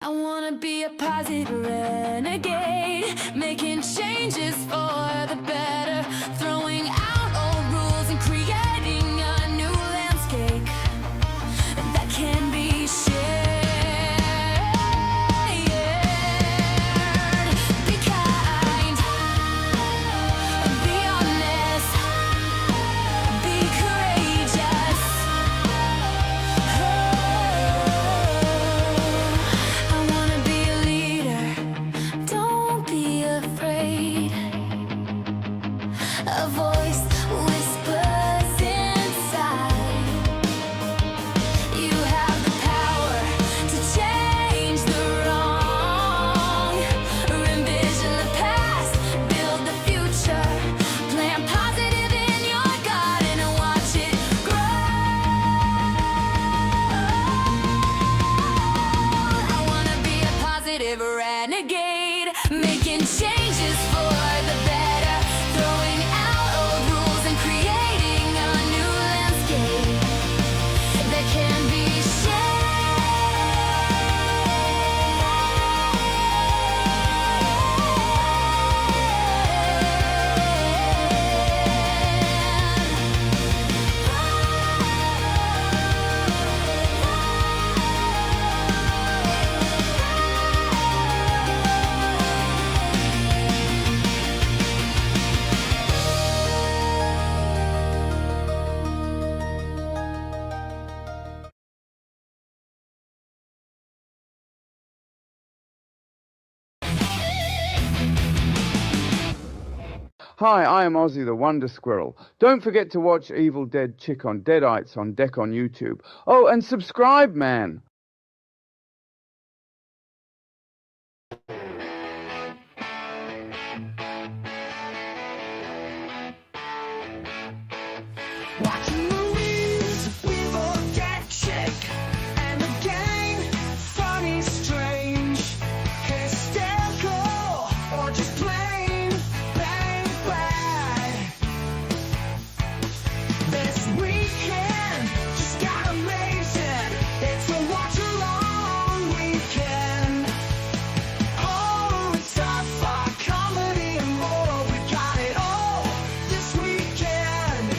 I wanna be a positive renegade, making changes for the better, throwing out old rules and creating a new landscape that can be shared. Be kind, be honest, be courageous. I wanna be a leader, don't be afraid. A voice whispers inside. You have the power to change the wrong. Envision the past, build the future. Plant positive in your garden and watch it grow. I wanna be a positive renegade, making changes for the better, throwing out old rules and creating a new landscape that can be Hi, I am Ozzy the Wonder Squirrel. Don't forget to watch Evil Dead Chick on Deadites on Deck on YouTube. Oh, and subscribe, man! Watching movies with a dead chick, and again, funny, strange, hysterical, or just plain bad. This weekend just got amazing. It's a watch-along weekend. Horror and sci-fi, comedy and more, we got it all this weekend.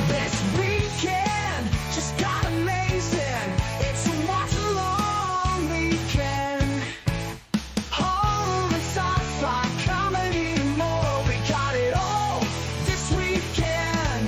This weekend just got amazing. It's a watch-along weekend. Horror and sci-fi, comedy and more, we got it all this weekend.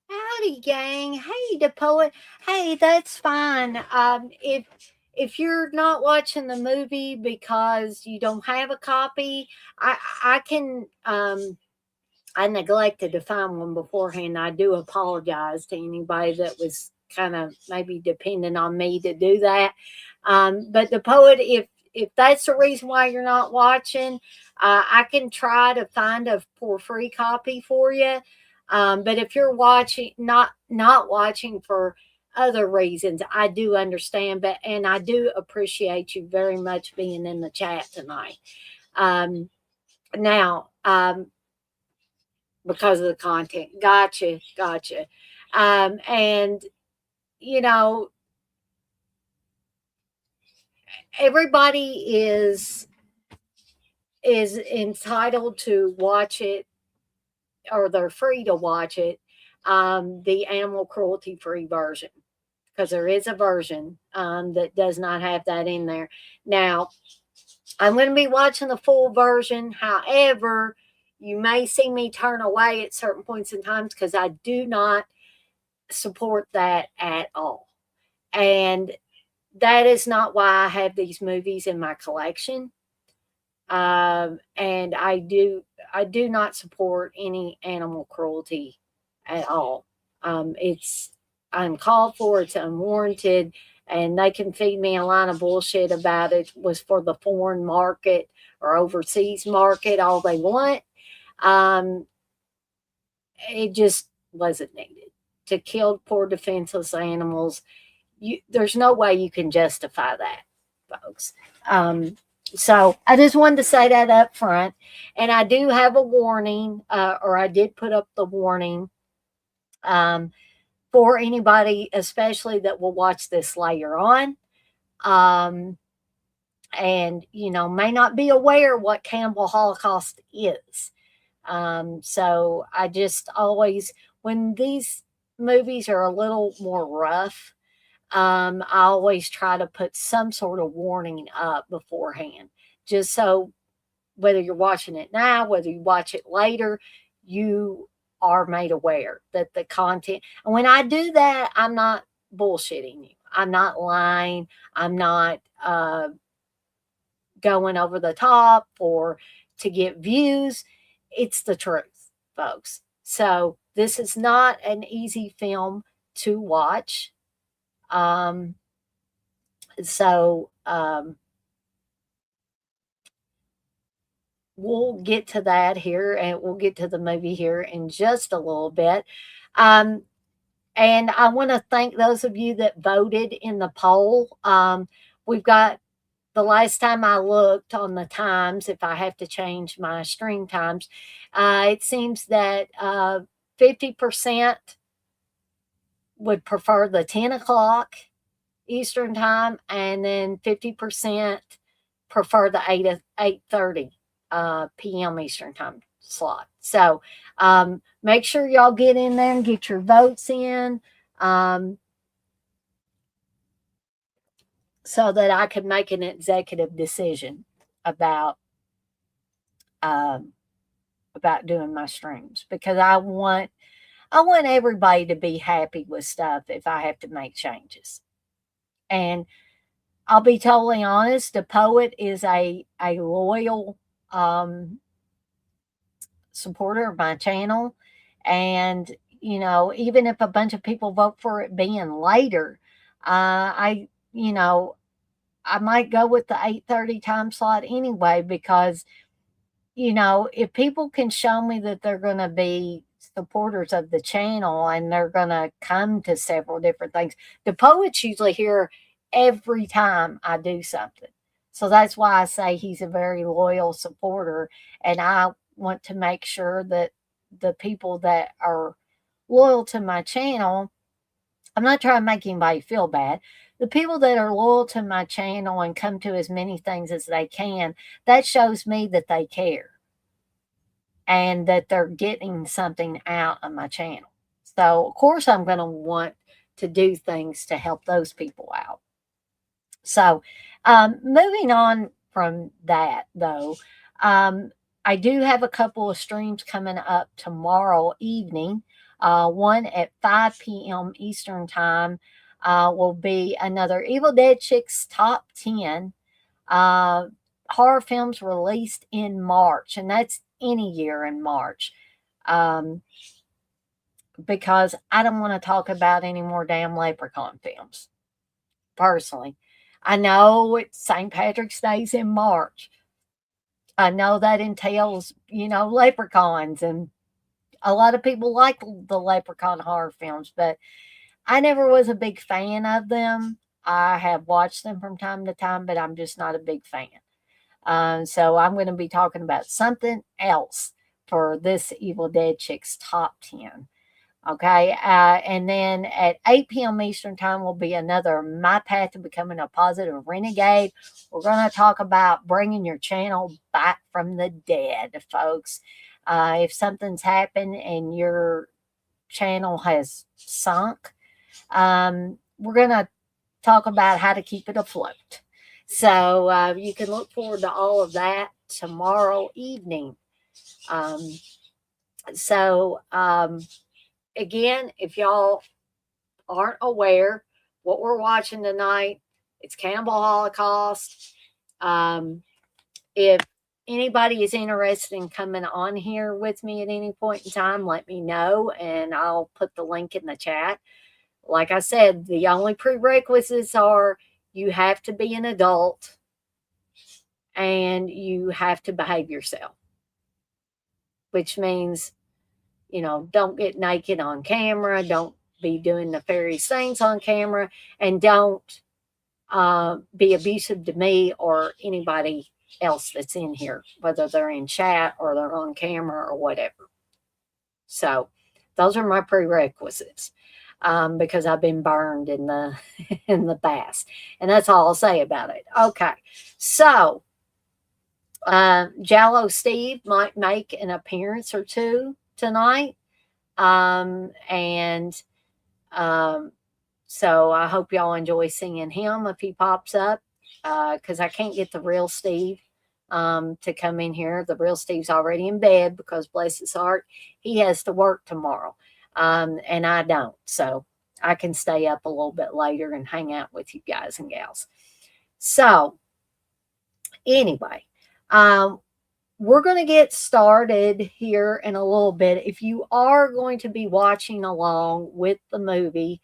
Howdy, gang. Hey, the poet. Hey, that's fine. If you're not watching the movie because you don't have a copy, I can I neglected to find one beforehand. I do apologize to anybody that was kind of maybe depending on me to do that. But the poet, if that's the reason why you're not watching, I can try to find a for free copy for you. But if you're watching, not watching for other reasons, I do understand. But and I do appreciate you very much being in the chat tonight. Now, because of the content. Gotcha. And you know, everybody is entitled to watch it, or they're free to watch it. The animal cruelty free version. because there is a version that does not have that in there. Now, I'm going to be watching the full version. However, you may see me turn away at certain points in times because I do not support that at all. And that is not why I have these movies in my collection. And I do not support any animal cruelty at all. It's uncalled for, it's unwarranted, and they can feed me a line of bullshit about it was for the foreign market or overseas market all they want. It just wasn't needed to kill poor defenseless animals. There's no way you can justify that, folks. So I just wanted to say that up front. And I do have a warning, or I did put up the warning for anybody, especially that will watch this later on. And, may not be aware what Cannibal Holocaust is. So I just always, when these movies are a little more rough, I always try to put some sort of warning up beforehand, just so whether you're watching it now, whether you watch it later, you are made aware that the content. And when I do that, I'm not bullshitting you. I'm not lying. I'm not going over the top or to get views. It's the truth, folks. So this is not an easy film to watch. We'll get to that here, and we'll get to the movie here in just a little bit. And I want to thank those of you that voted in the poll. We've got, the last time I looked on the times, if I have to change my stream times, it seems that 50% would prefer the 10 o'clock Eastern time, and then 50% prefer the 8:30 p.m. Eastern time slot. So make sure y'all get in there and get your votes in, so that I can make an executive decision about doing my streams, because I want everybody to be happy with stuff if I have to make changes. And I'll be totally honest, the poet is a loyal supporter of my channel. And, even if a bunch of people vote for it being later, I might go with the 8:30 time slot anyway, because, if people can show me that they're going to be supporters of the channel and they're going to come to several different things. The poet's usually here every time I do something. So that's why I say he's a very loyal supporter. And I want to make sure that the people that are loyal to my channel, I'm not trying to make anybody feel bad. The people that are loyal to my channel and come to as many things as they can, that shows me that they care and that they're getting something out of my channel. So, of course, I'm going to want to do things to help those people out. So, moving on from that, though, I do have a couple of streams coming up tomorrow evening. One at 5 p.m. Eastern time will be another Evil Dead Chicks Top 10 horror films released in March. And that's any year in March. Because I don't want to talk about any more damn Leprechaun films, personally. I know it's St. Patrick's Day's in March. I know that entails, leprechauns, and a lot of people like the leprechaun horror films, but I never was a big fan of them. I have watched them from time to time, but I'm just not a big fan. So I'm going to be talking about something else for this Evil Dead Chicks Top 10. Okay. And then at 8 p.m. Eastern time will be another My Path to Becoming a Positive Renegade. We're going to talk about bringing your channel back from the dead, folks. If something's happened and your channel has sunk, we're going to talk about how to keep it afloat. So you can look forward to all of that tomorrow evening. Um, so again, if y'all aren't aware, what we're watching tonight, it's Cannibal Holocaust. If anybody is interested in coming on here with me at any point in time, let me know, and I'll put the link in the chat. Like I said, the only prerequisites are you have to be an adult and you have to behave yourself, which means, don't get naked on camera, don't be doing nefarious things on camera, and don't be abusive to me or anybody else that's in here, whether they're in chat or they're on camera or whatever. So those are my prerequisites, because I've been burned in the in the past, and that's all I'll say about it. Okay, so Jallo Steve might make an appearance or two tonight, and so I hope y'all enjoy seeing him if he pops up, because I can't get the real Steve to come in here. The real Steve's already in bed because, bless his heart, he has to work tomorrow, and I don't. So I can stay up a little bit later and hang out with you guys and gals. So anyway, we're going to get started here in a little bit. If you are going to be watching along with the movie,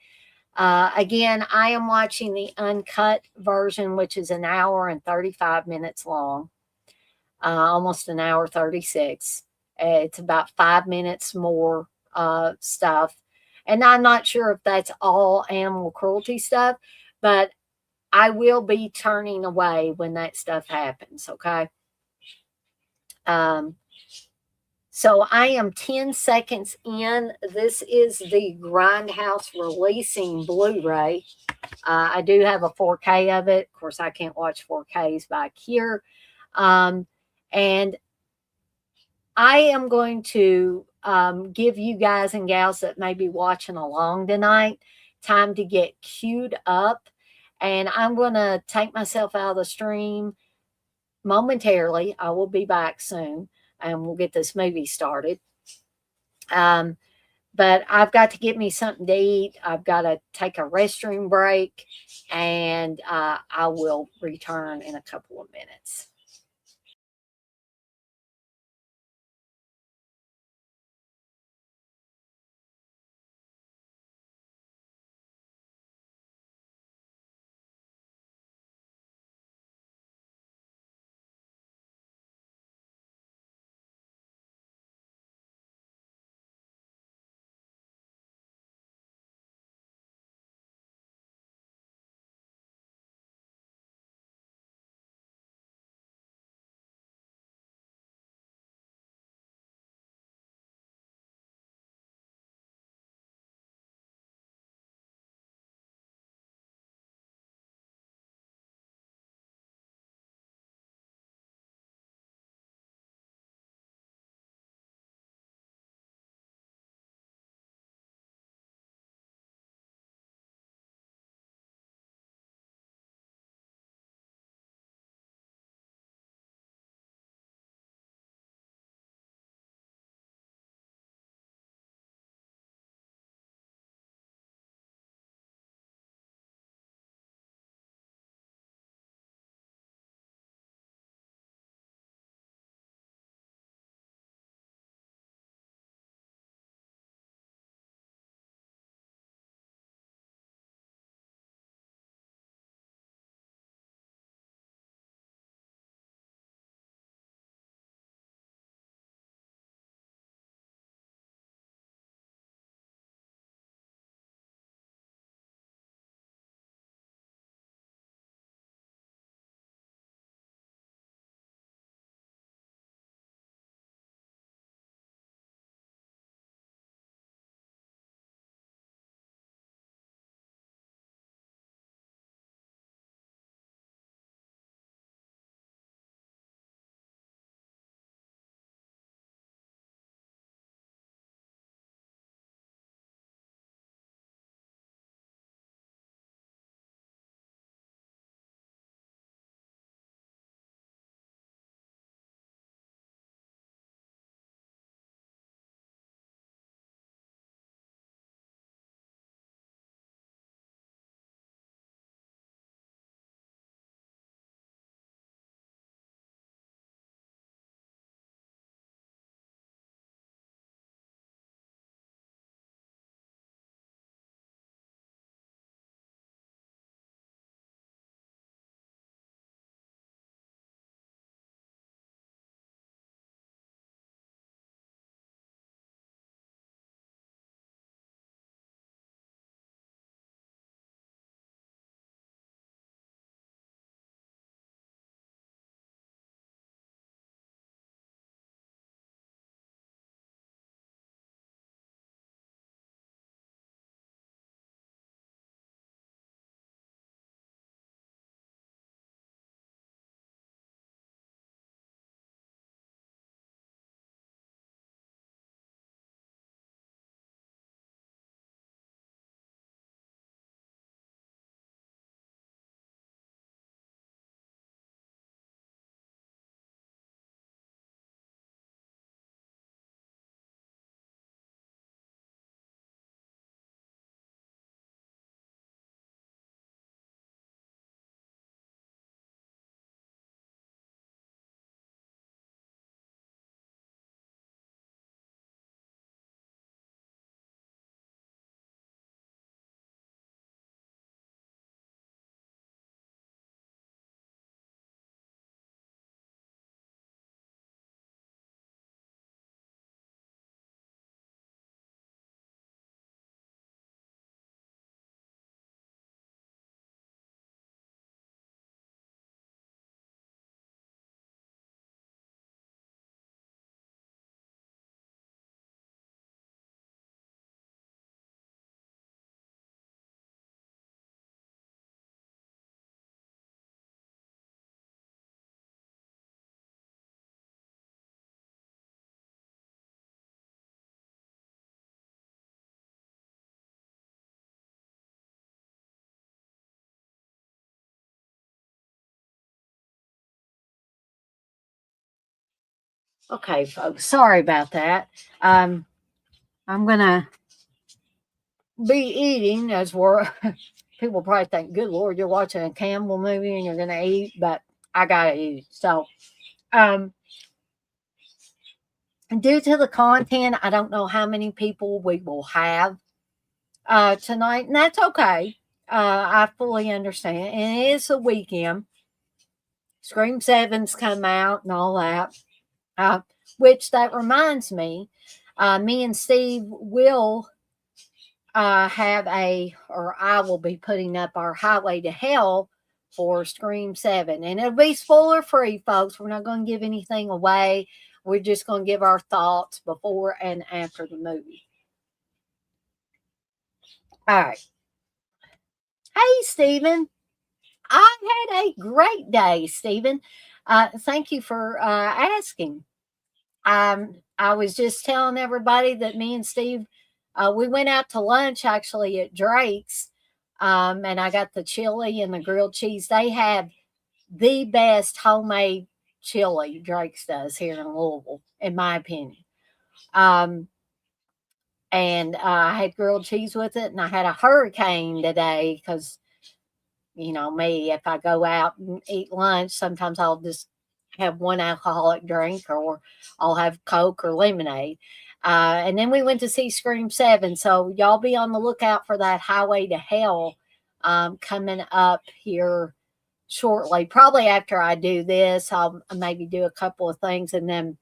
again, I am watching the uncut version, which is an hour and 35 minutes long, almost an hour 36. It's about 5 minutes more stuff. And I'm not sure if that's all animal cruelty stuff, but I will be turning away when that stuff happens, okay? So I am 10 seconds in. This is the Grindhouse releasing Blu-ray. I do have a 4K of it. Of course, I can't watch 4Ks back here. And I am going to give you guys and gals that may be watching along tonight time to get queued up. And I'm going to take myself out of the stream momentarily. I will be back soon, and we'll get this movie started. But I've got to get me something to eat. I've got to take a restroom break, and I will return in a couple of minutes. Okay, folks, sorry about that. I'm gonna be eating as we're. People probably think, "Good Lord, you're watching a Campbell movie and you're gonna eat," but I gotta eat. So, um, due to the content, I don't know how many people we will have tonight, and that's okay. I fully understand, and it is a weekend. Scream Seven's come out and all that. Uh, which that reminds me, me and Steve will or I will be putting up our Highway to Hell for Scream 7. And it'll be spoiler free, folks. We're not going to give anything away. We're just going to give our thoughts before and after the movie. All right. Hey, Stephen. I had a great day, Stephen. Thank you for asking. I was just telling everybody that me and Steve, we went out to lunch actually at Drake's, and I got the chili and the grilled cheese. They have the best homemade chili Drake's does here in Louisville, in my opinion. Um, and I had grilled cheese with it, and I had a hurricane today because you know me, if I go out and eat lunch, sometimes I'll just have one alcoholic drink or I'll have Coke or lemonade. And then we went to see Scream 7. So y'all be on the lookout for that Highway to Hell coming up here shortly. Probably after I do this, I'll maybe do a couple of things and then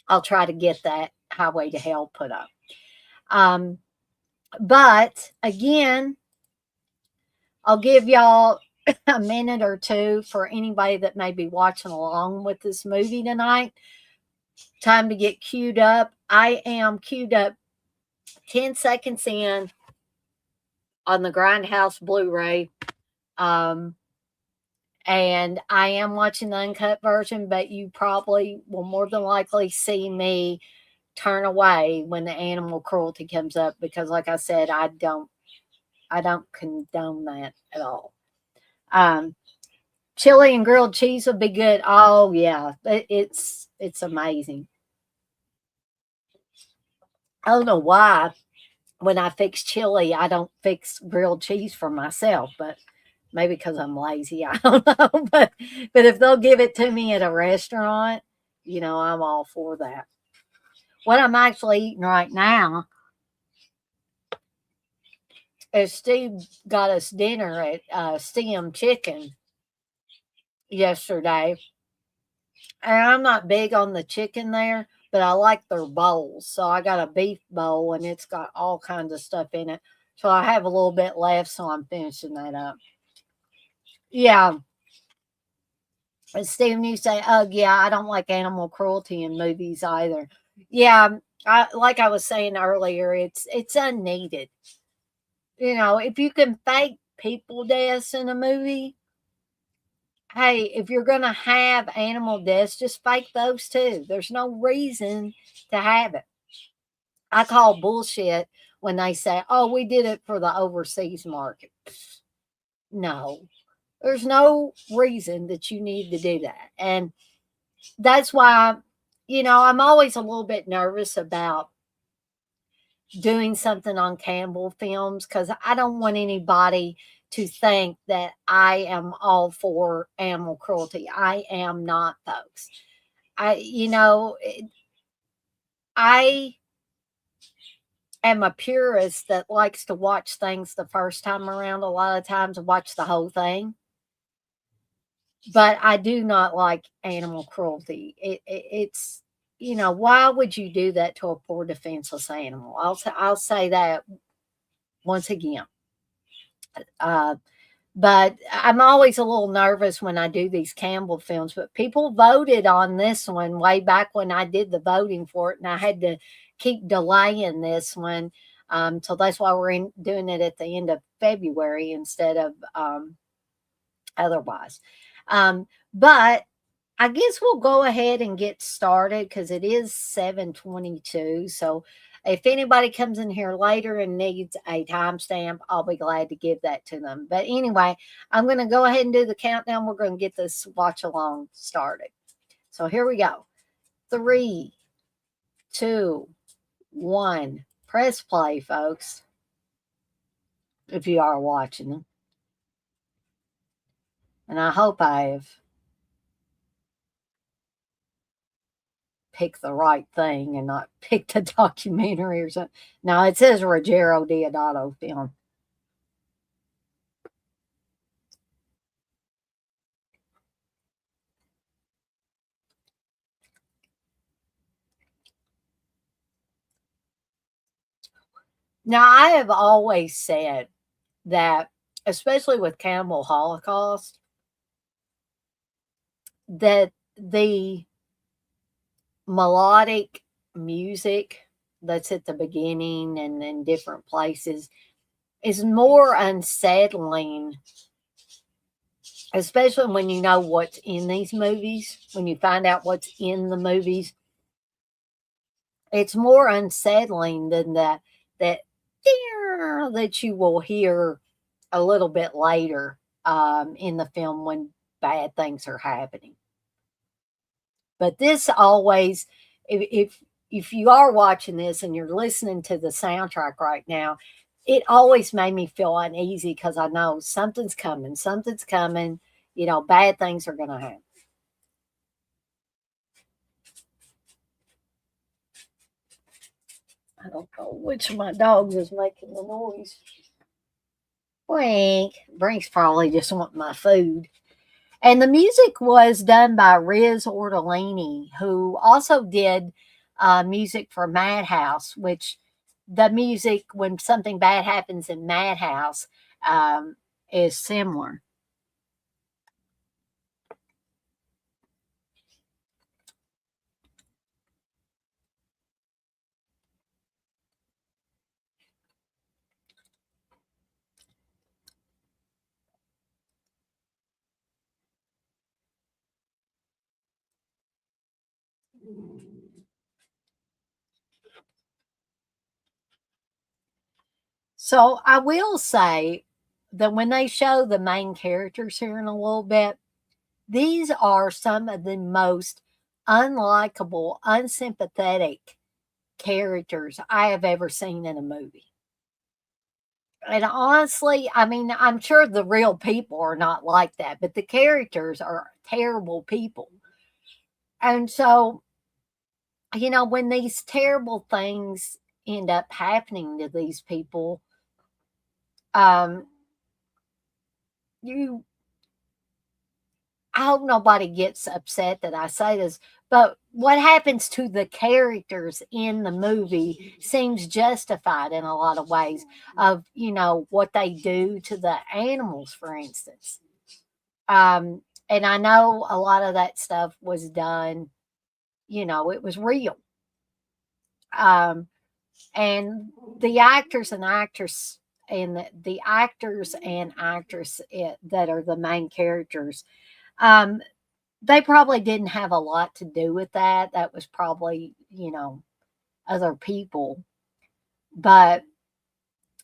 I'll try to get that Highway to Hell put up. But again, I'll give y'all a minute or two for anybody that may be watching along with this movie tonight. Time to get queued up. I am queued up 10 seconds in on the Grindhouse Blu-ray. And I am watching the uncut version, but you probably will more than likely see me turn away when the animal cruelty comes up because like I said, I don't condone that at all. Chili and grilled cheese would be good. Oh yeah, it's amazing. I don't know why when I fix chili, I don't fix grilled cheese for myself, but maybe because I'm lazy. I don't know. But if they'll give it to me at a restaurant, you know, I'm all for that. What I'm actually eating right now is Steve got us dinner at Steam Chicken yesterday. And I'm not big on the chicken there, but I like their bowls. So I got a beef bowl and it's got all kinds of stuff in it. So I have a little bit left, so I'm finishing that up. Yeah. And Stephen, you say, oh, yeah, I don't like animal cruelty in movies either. Yeah, like I was saying earlier, it's unneeded. You know, if you can fake people deaths in a movie, hey, if you're going to have animal deaths, just fake those too. There's no reason to have it. I call bullshit when they say, oh, we did it for the overseas market. No, there's no reason that you need to do that. And that's why, you know, I'm always a little bit nervous about doing something on Campbell films because I don't want anybody to think that I am all for animal cruelty. I am not, folks. I am a purist that likes to watch things the first time around a lot of times and watch the whole thing. But I do not like animal cruelty. It's, you know, why would you do that to a poor defenseless animal? I'll say that once again. But I'm always a little nervous when I do these Campbell films. But people voted on this one way back when I did the voting for it, and I had to keep delaying this one. So that's why we're doing it at the end of February instead of otherwise. But I guess we'll go ahead and get started because it is 7:22. So if anybody comes in here later and needs a timestamp, I'll be glad to give that to them. But anyway, I'm going to go ahead and do the countdown. We're going to get this watch along started. So here we go. 3, 2, 1. Press play, folks, if you are watching them. And I hope I have picked the right thing and not picked a documentary or something. No, it says Rogero Deodato film. Now, I have always said that, especially with Cannibal Holocaust, that the melodic music that's at the beginning and in different places is more unsettling, especially when you know what's in these movies, when you find out what's in the movies. It's more unsettling than that that you will hear a little bit later in the film when bad things are happening. But this always, if you are watching this and you're listening to the soundtrack right now, it always made me feel uneasy because I know something's coming, bad things are going to happen. I don't know which of my dogs is making the noise. Brink's probably just wanting my food. And the music was done by Riz Ortolini, who also did music for Madhouse, which the music, when something bad happens in Madhouse, is similar. So I will say that when they show the main characters here in a little bit, these are some of the most unlikable, unsympathetic characters I have ever seen in a movie. And honestly, I mean, I'm sure the real people are not like that, but the characters are terrible people. And so, when these terrible things end up happening to these people, um, you I hope nobody gets upset that I say this, but what happens to the characters in the movie seems justified in a lot of ways of, what they do to the animals, for instance. And I know a lot of that stuff was done, it was real. Um, and the actors and actors and the actors and actress that are the main characters, um, they probably didn't have a lot to do with that. That was probably, other people. But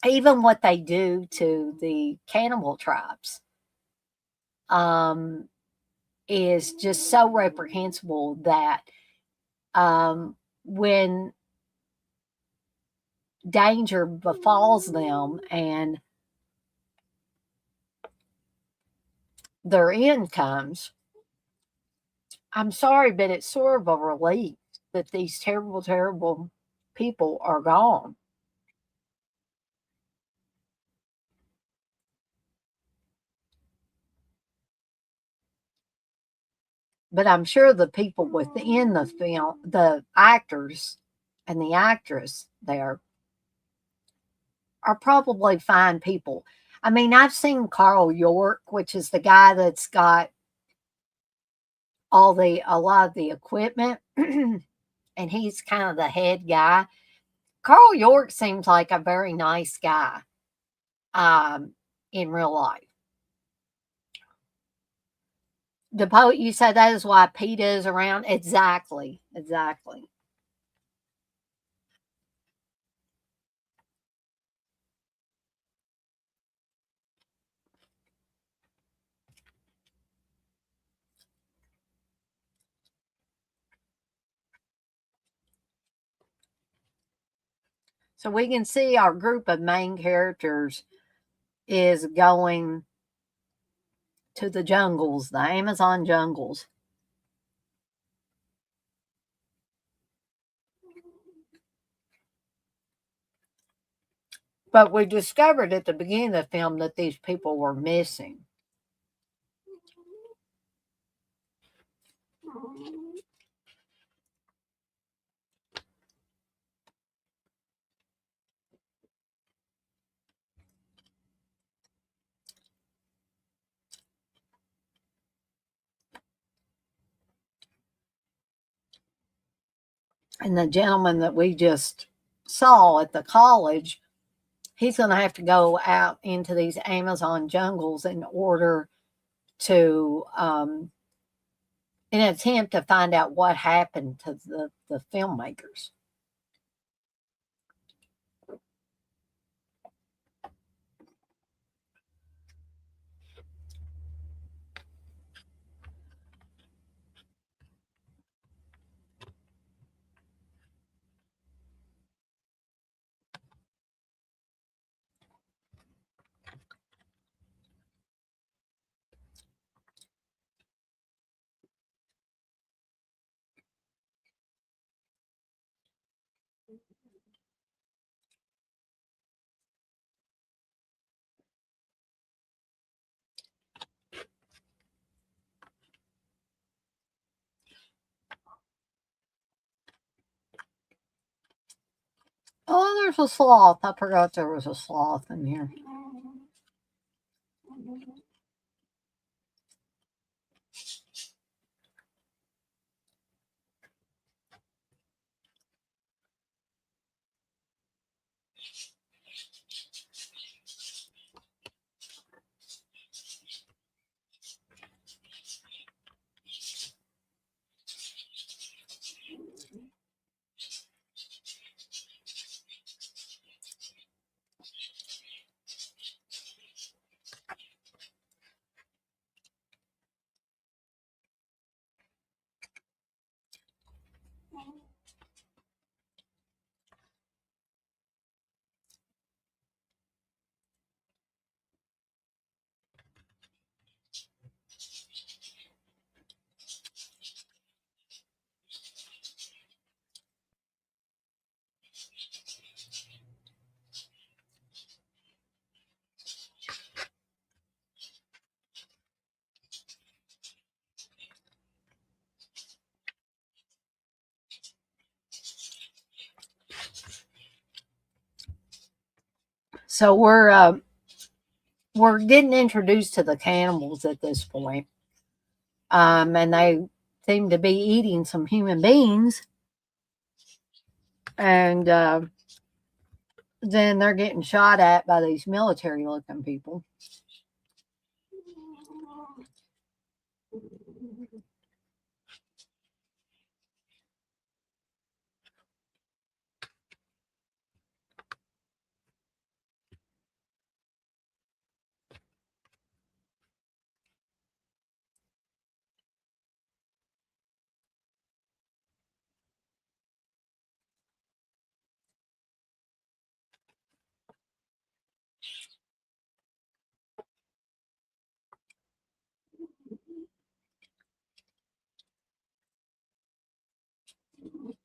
even what they do to the cannibal tribes is just so reprehensible that when danger befalls them and their end comes, I'm sorry, but it's sort of a relief that these terrible, terrible people are gone. But I'm sure the people within the film, the actors and the actress there, are probably fine people. I mean, I've seen Carl York, which is the guy that's got a lot of the equipment, and he's kind of the head guy. Carl York seems like a very nice guy in real life. The poet, you said that is why PETA is around? Exactly. Exactly. So we can see our group of main characters is going to the jungles, the Amazon jungles. But we discovered at the beginning of the film that these people were missing. And the gentleman that we just saw at the college, he's going to have to go out into these Amazon jungles in order to, in an attempt to find out what happened to the filmmakers. Oh, there's a sloth. I forgot there was a sloth in here. So we're getting introduced to the cannibals at this point. And they seem to be eating some human beings. And then they're getting shot at by these military looking people.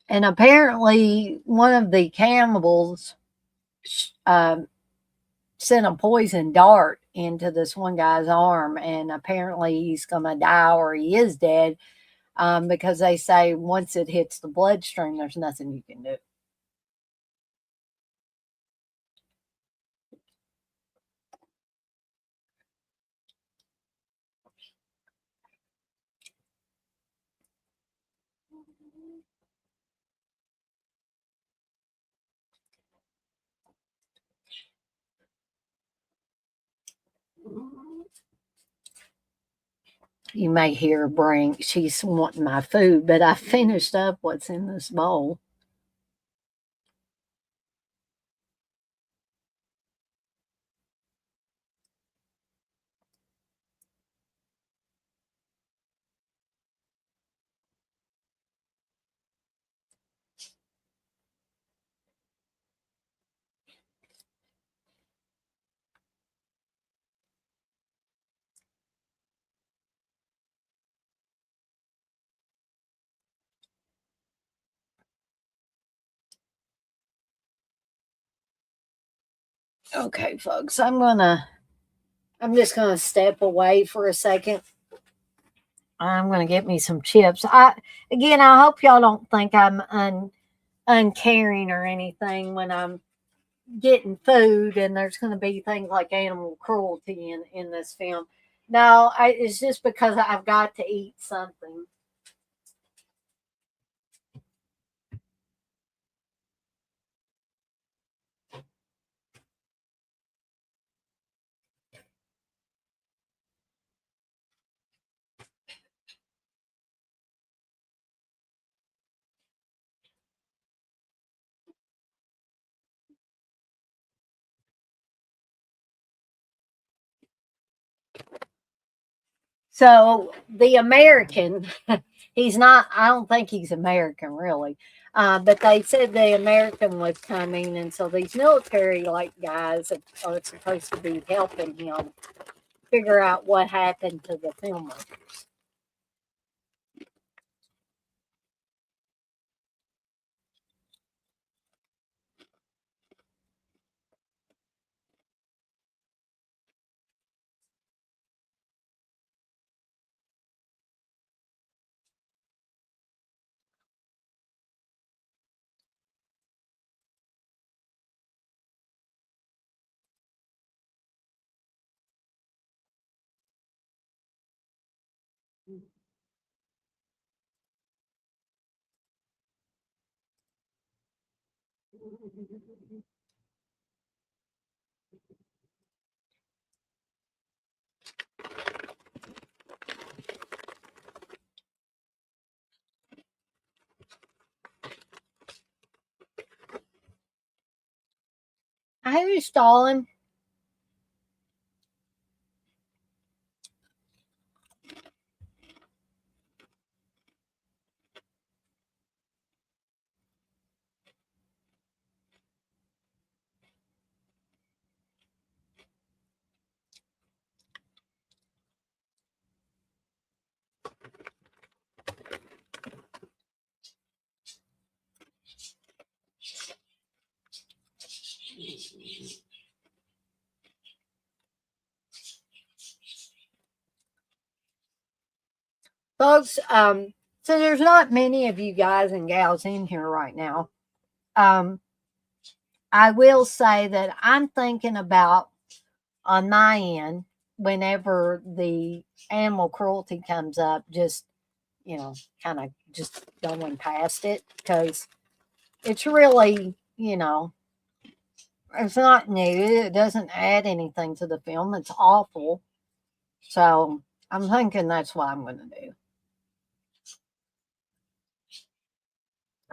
And apparently, one of the cannibals sent a poison dart into this one guy's arm, and apparently he's going to die or he is dead, because they say once it hits the bloodstream, there's nothing you can do. You may hear bring, she's wanting my food, but I finished up what's in this bowl. Okay, folks, I'm just gonna step away for a second. I'm gonna get me some chips. I hope y'all don't think I'm uncaring or anything when I'm getting food, and there's going to be things like animal cruelty in this film. No, it's just because I've got to eat something. So the American, he's not. I don't think he's American really, but they said the American was coming, and so these military like guys are supposed to be helping him figure out what happened to the filmmakers. Who's stalling? Folks, so there's not many of you guys and gals in here right now. Um, I will say that I'm thinking about on my end, whenever the animal cruelty comes up, just, kind of just going past it because it's really, it's not new. It doesn't add anything to the film. It's awful. So I'm thinking that's what I'm going to do.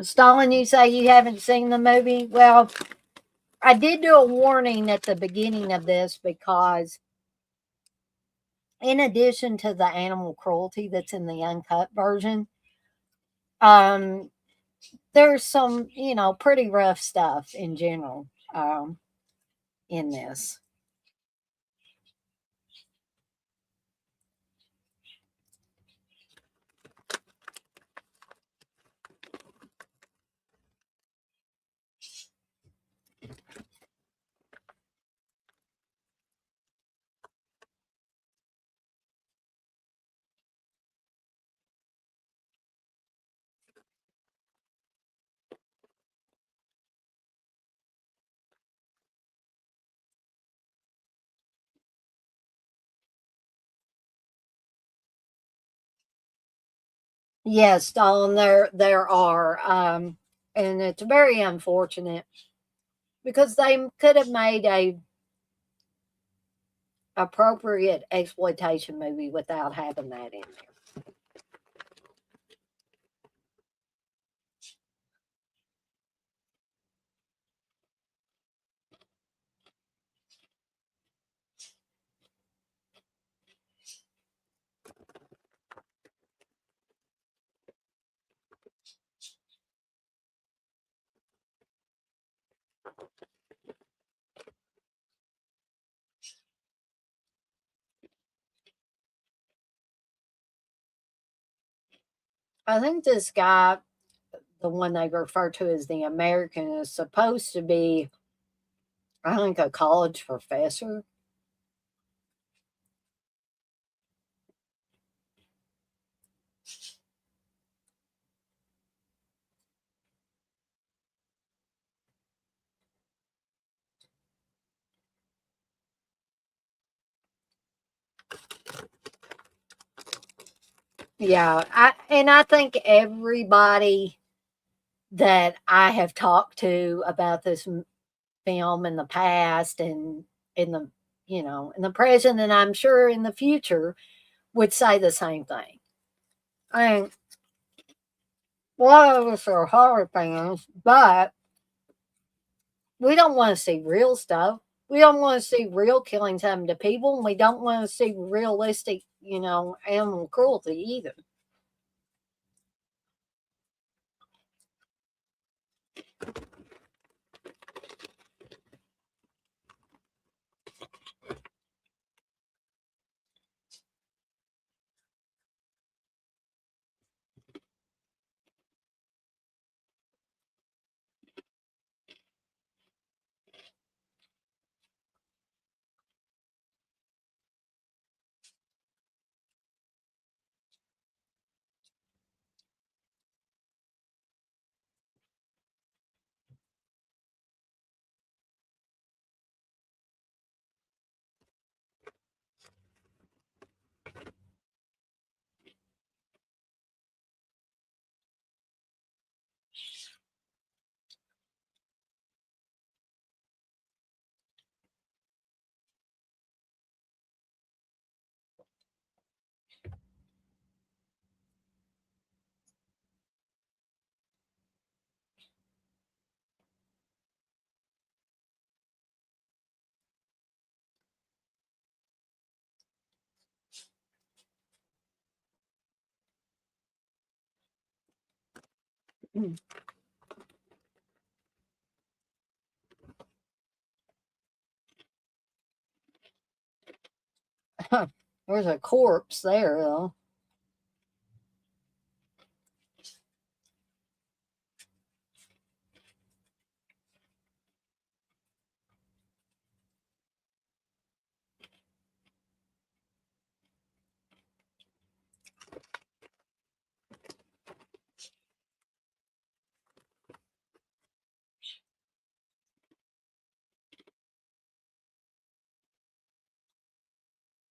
Stalin, you say you haven't seen the movie? Well, I did do a warning at the beginning of this because, in addition to the animal cruelty that's in the uncut version, um, there's some, pretty rough stuff in general in this. Yes, Stalin, there are, and it's very unfortunate because they could have made a appropriate exploitation movie without having that in there. I think this guy, the one they refer to as the American, is supposed to be I think a college professor. Yeah, I think everybody that I have talked to about this film in the past and in the in the present, and I'm sure in the future, would say the same thing. I mean, a lot of us are horror fans, but we don't want to see real stuff. We don't want to see real killings happen to people, and we don't want to see realistic, animal cruelty either. There's a corpse there, though.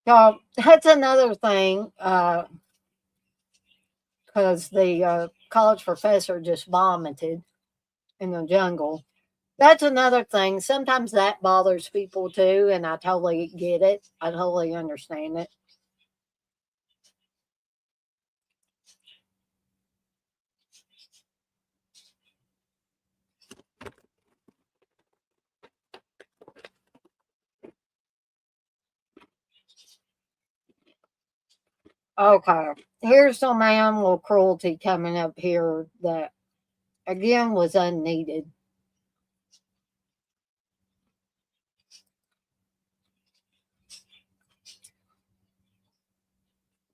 That's another thing, because the college professor just vomited in the jungle. That's another thing. Sometimes that bothers people too, and I totally get it. I totally understand it. Okay, here's some animal cruelty coming up here that again was unneeded.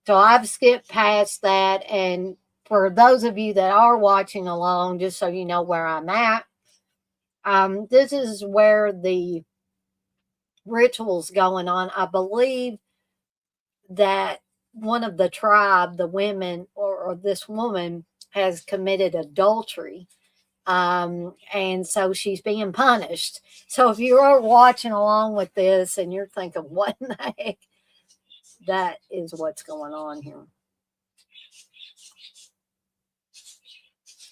So I've skipped past that. And for those of you that are watching along, just so you know where I'm at, this is where the ritual's going on. I believe that one of the tribe, the women, or this woman, has committed adultery. And so she's being punished. So if you are watching along with this and you're thinking, what in the heck? That is what's going on here.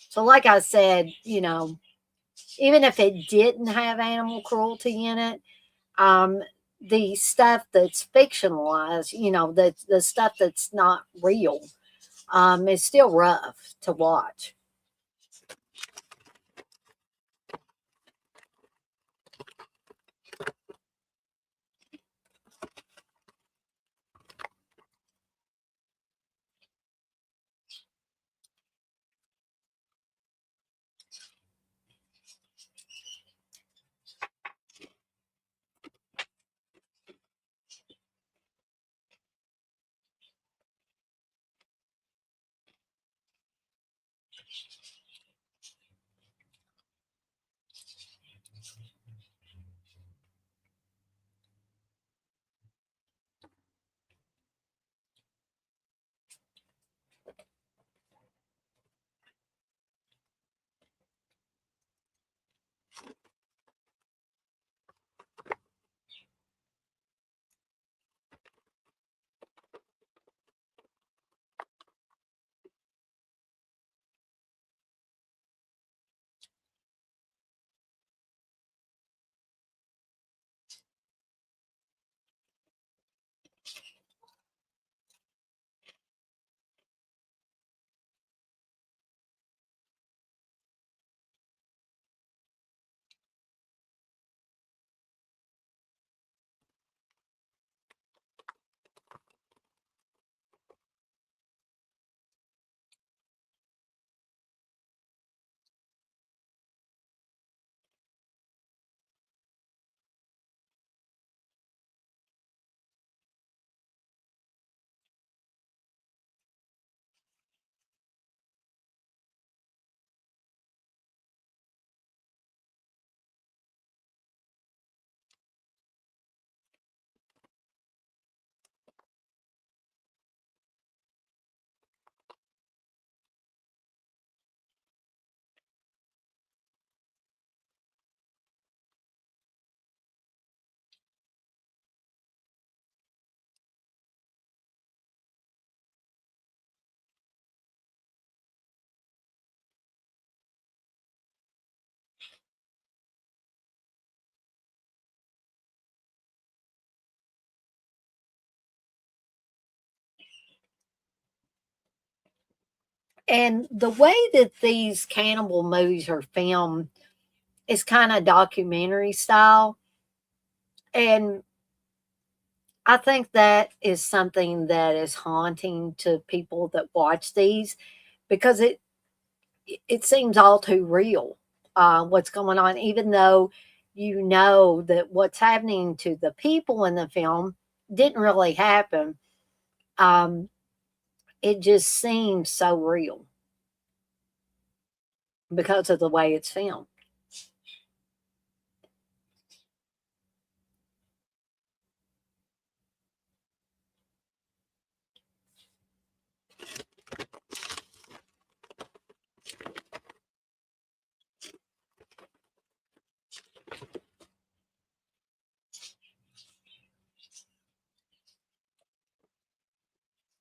So, like I said, even if it didn't have animal cruelty in it, um, the stuff that's fictionalized, the stuff that's not real, is still rough to watch. And the way that these cannibal movies are filmed is kind of documentary style. And I think that is something that is haunting to people that watch these because it seems all too real, what's going on, even though you know that what's happening to the people in the film didn't really happen. Um, it just seems so real because of the way it's filmed.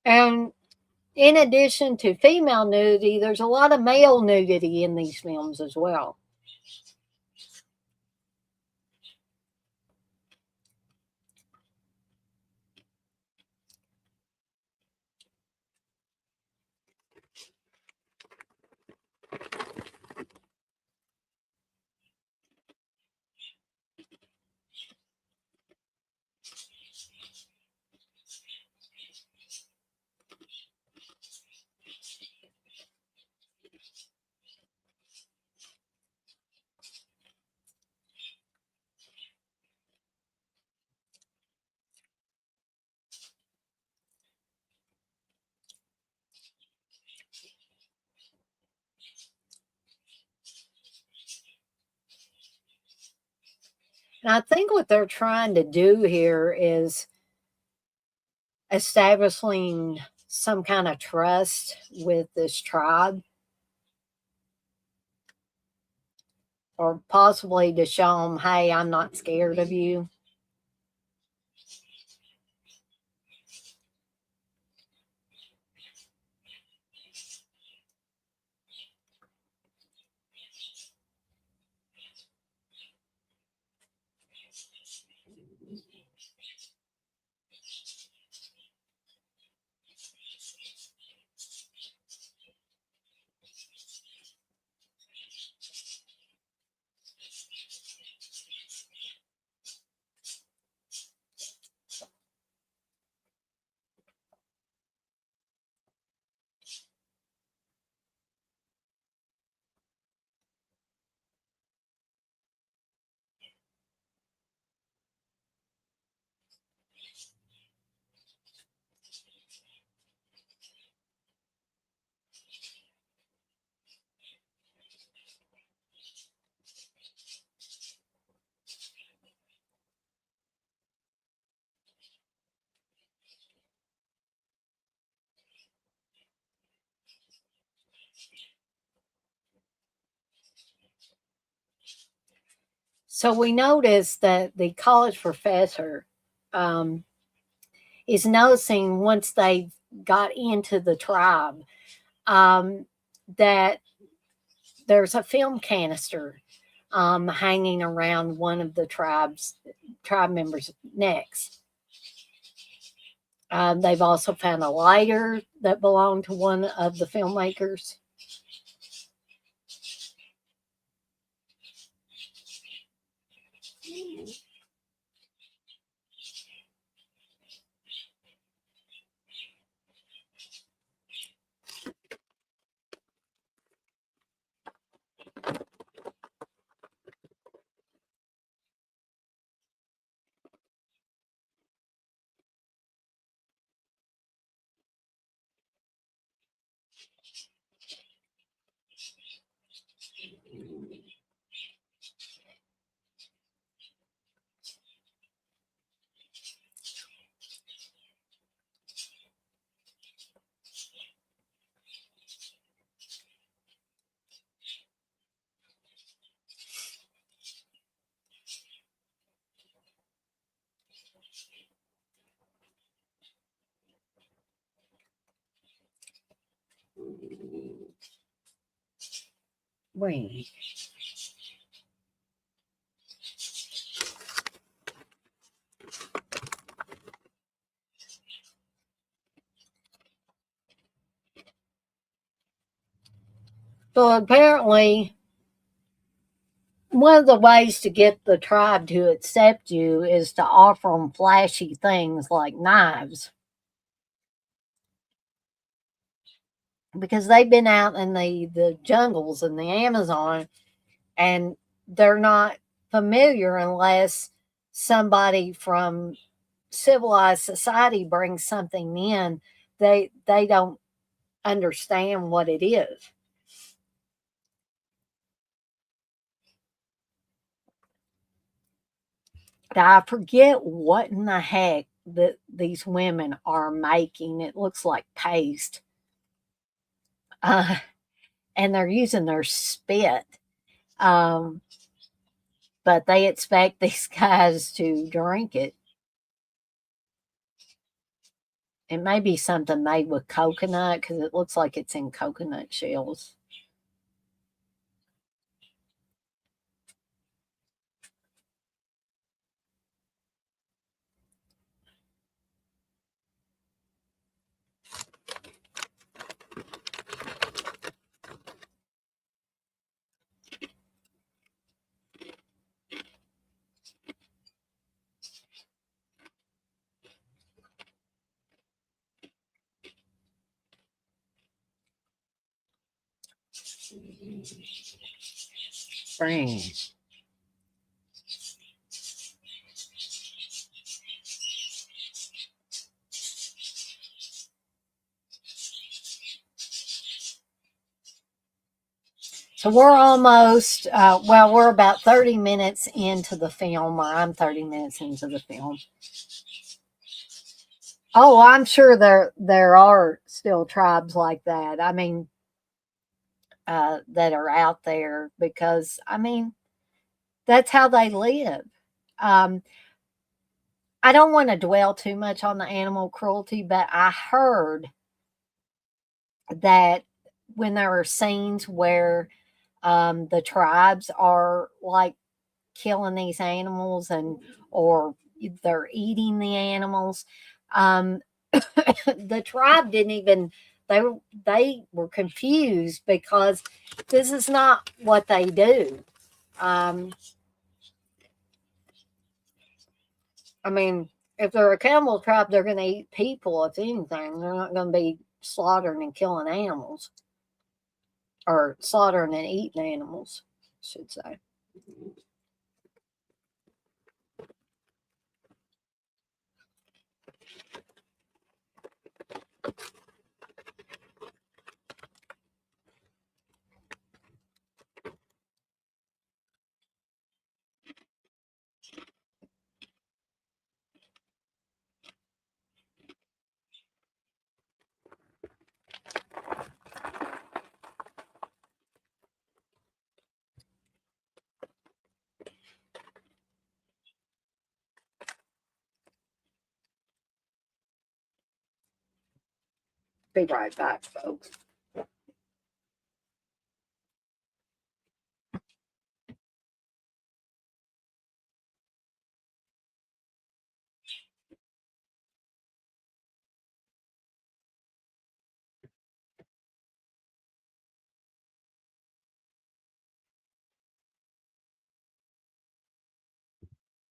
And in addition to female nudity, there's a lot of male nudity in these films as well. And I think what they're trying to do here is establishing some kind of trust with this tribe, or possibly to show them, hey, I'm not scared of you. So we noticed that the college professor um, is noticing once they got into the tribe um, that there's a film canister hanging around one of the tribe members' necks. They've also found a lighter that belonged to one of the filmmakers. Wait. So apparently, one of the ways to get the tribe to accept you is to offer them flashy things like knives. Because they've been out in the jungles in the Amazon, and they're not familiar unless somebody from civilized society brings something in. They don't understand what it is. Now, I forget what in the heck that these women are making. It looks like paste. Uh, and they're using their spit. Um, but they expect these guys to drink it. It may be something made with coconut because it looks like it's in coconut shells. Spring. So we're almost, we're about 30 minutes into the film, or I'm 30 minutes into the film. Oh, I'm sure there are still tribes like that. I mean, that are out there because, I mean, that's how they live. Um, I don't want to dwell too much on the animal cruelty, but I heard that when there are scenes where the tribes are like killing these animals and or they're eating the animals, um, the tribe didn't even they they were confused because this is not what they do. Um, I mean, if they're a cannibal tribe, they're going to eat people. If anything, they're not going to be slaughtering and killing animals or slaughtering and eating animals, I should say. Be right back, folks.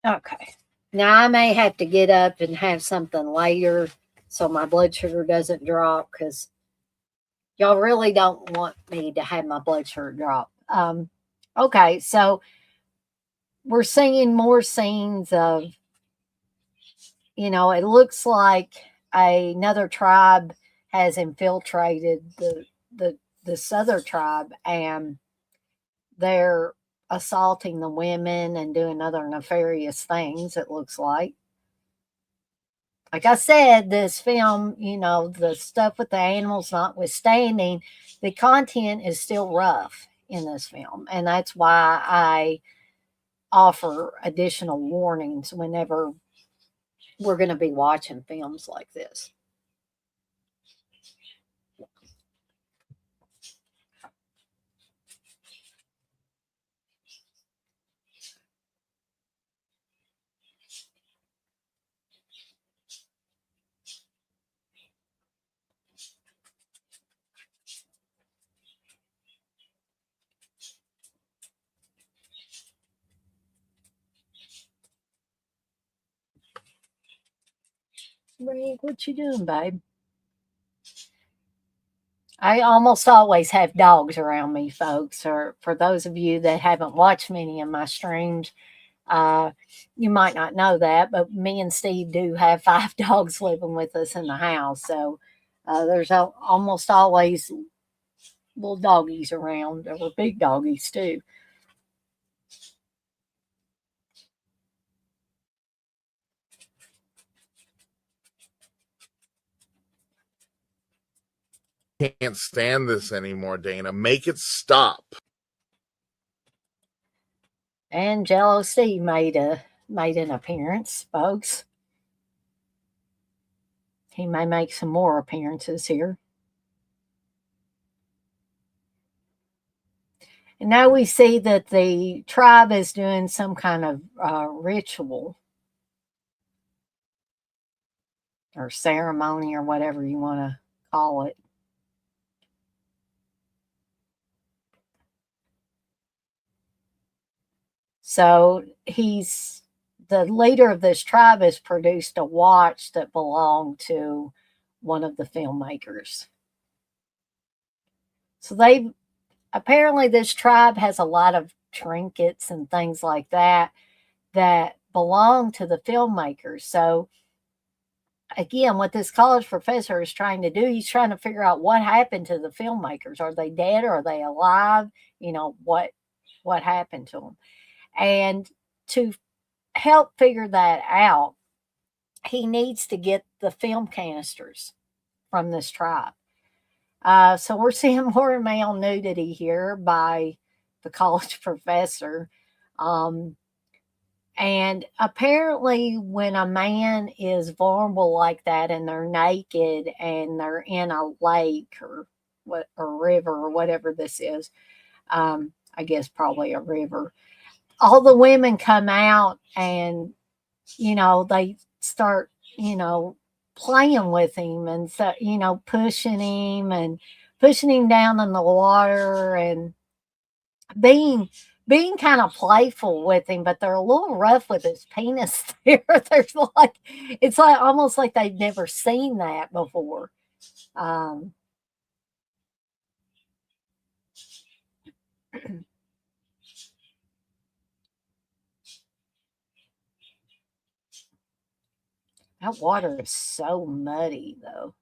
Okay. Now I may have to get up and have something later so my blood sugar doesn't drop because y'all really don't want me to have my blood sugar drop. Okay, so we're seeing more scenes of, it looks like another tribe has infiltrated this other tribe, and they're assaulting the women and doing other nefarious things, it looks like I said, this film, the stuff with the animals notwithstanding, the content is still rough in this film. And that's why I offer additional warnings whenever we're going to be watching films like this. Rick, what you doing, babe? I almost always have dogs around me, folks. Or for those of you that haven't watched many of my streams, uh, you might not know that, but me and Steve do have 5 dogs living with us in the house. So there's almost always little doggies around, or big doggies too. Can't stand this anymore, Dana. Make it stop. And Jello Steve made an appearance, folks. He may make some more appearances here. And now we see that the tribe is doing some kind of ritual or ceremony or whatever you want to call it. So the leader of this tribe has produced a watch that belonged to one of the filmmakers. So apparently this tribe has a lot of trinkets and things like that belong to the filmmakers. So again, what this college professor is trying to do, he's trying to figure out what happened to the filmmakers. Are they dead? Are they alive? What happened to them? And to help figure that out, he needs to get the film canisters from this tribe. So we're seeing more male nudity here by the college professor. And apparently, when a man is vulnerable like that and they're naked and they're in a lake or river or whatever this is, I guess probably a river, all the women come out and they start playing with him and so pushing him down in the water and being kind of playful with him, but they're a little rough with his penis there. It's like almost like they've never seen that before. That water is so muddy though.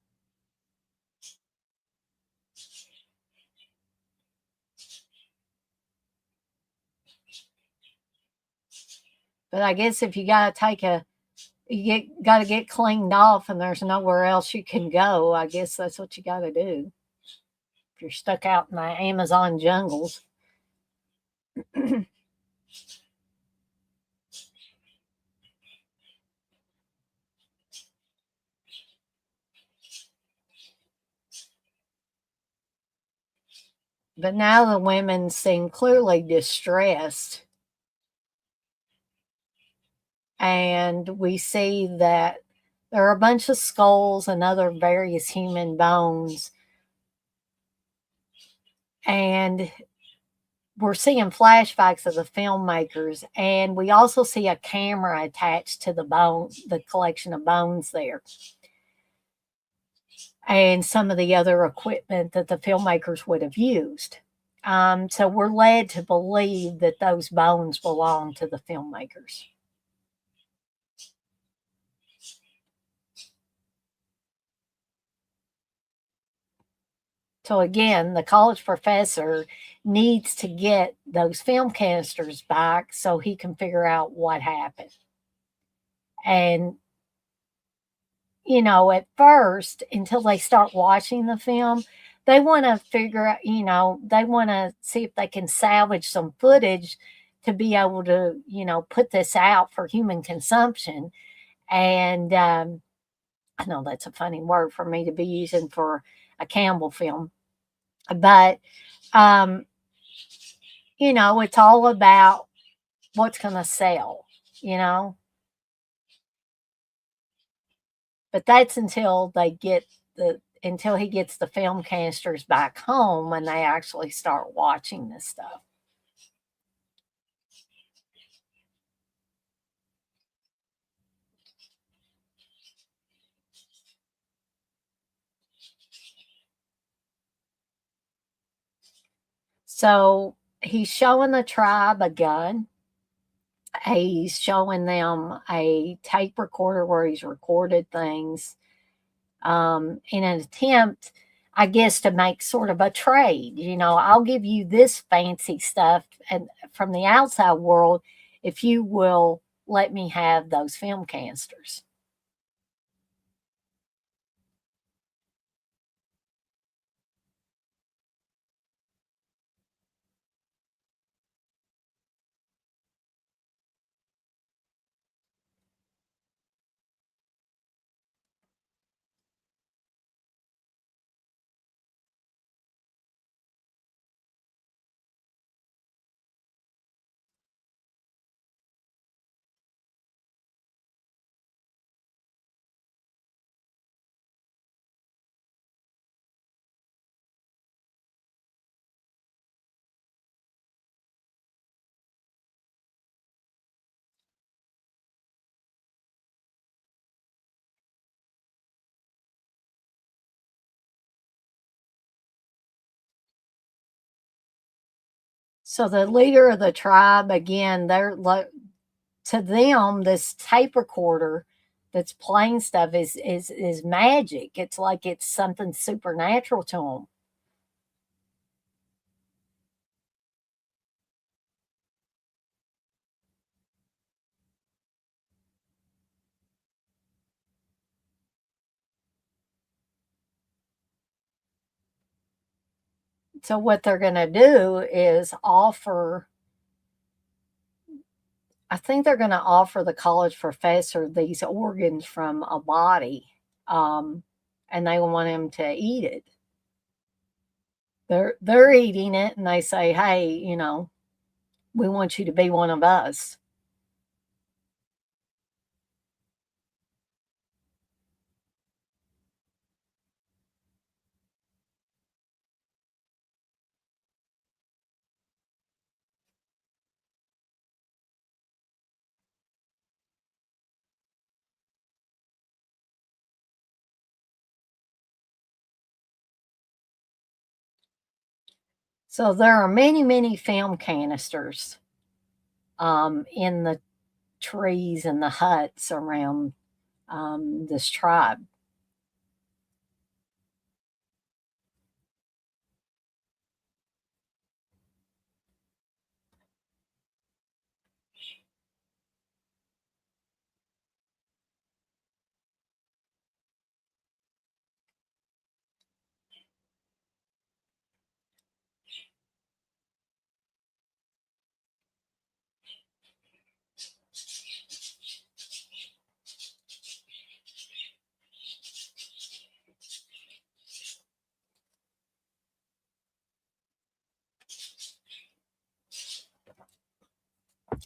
But I guess if you got to got to get cleaned off and there's nowhere else you can go, I guess that's what you got to do. If you're stuck out in the Amazon jungles. But now the women seem clearly distressed. And we see that there are a bunch of skulls and other various human bones. And we're seeing flashbacks of the filmmakers. And we also see a camera attached to the collection of bones there. And some of the other equipment that the filmmakers would have used. So we're led to believe that those bones belong to the filmmakers. So again, the college professor needs to get those film canisters back so he can figure out what happened. And at first, until they start watching the film, they want to figure out, they want to see if they can salvage some footage to be able to, put this out for human consumption. And I know that's a funny word for me to be using for a Campbell film, but, it's all about what's going to sell, But that's until until he gets the film canisters back home when they actually start watching this stuff. So he's showing the tribe a gun. He's showing them a tape recorder where he's recorded things in an attempt, I guess, to make sort of a trade. You know, I'll give you this fancy stuff and from the outside world if you will let me have those film canisters. So the leader of the tribe, again, to them, this tape recorder that's playing stuff is magic. It's like it's something supernatural to them. So what they're going to do is offer, I think they're going to offer the college professor these organs from a body, and they want him to eat it. They're eating it, and they say, "Hey, you know, we want you to be one of us." So there are many, many film canisters in the trees and the huts around this tribe.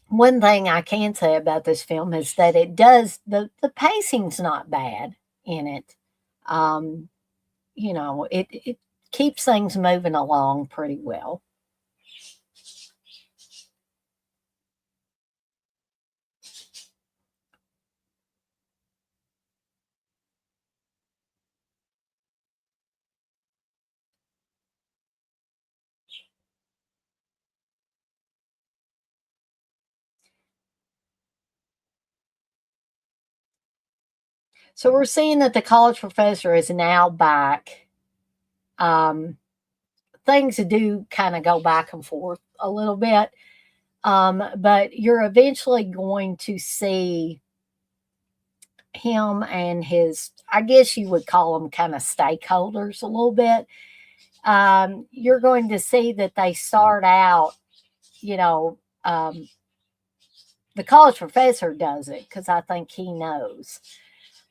One thing I can say about this film is that it does the pacing's not bad in it. Um, you know, it keeps things moving along pretty well. So we're seeing that the college professor is now back. Um, things do kind of go back and forth a little bit, but you're eventually going to see him and his, I guess you would call them kind of stakeholders a little bit. You're going to see that they start out, you know, the college professor does it because I think he knows.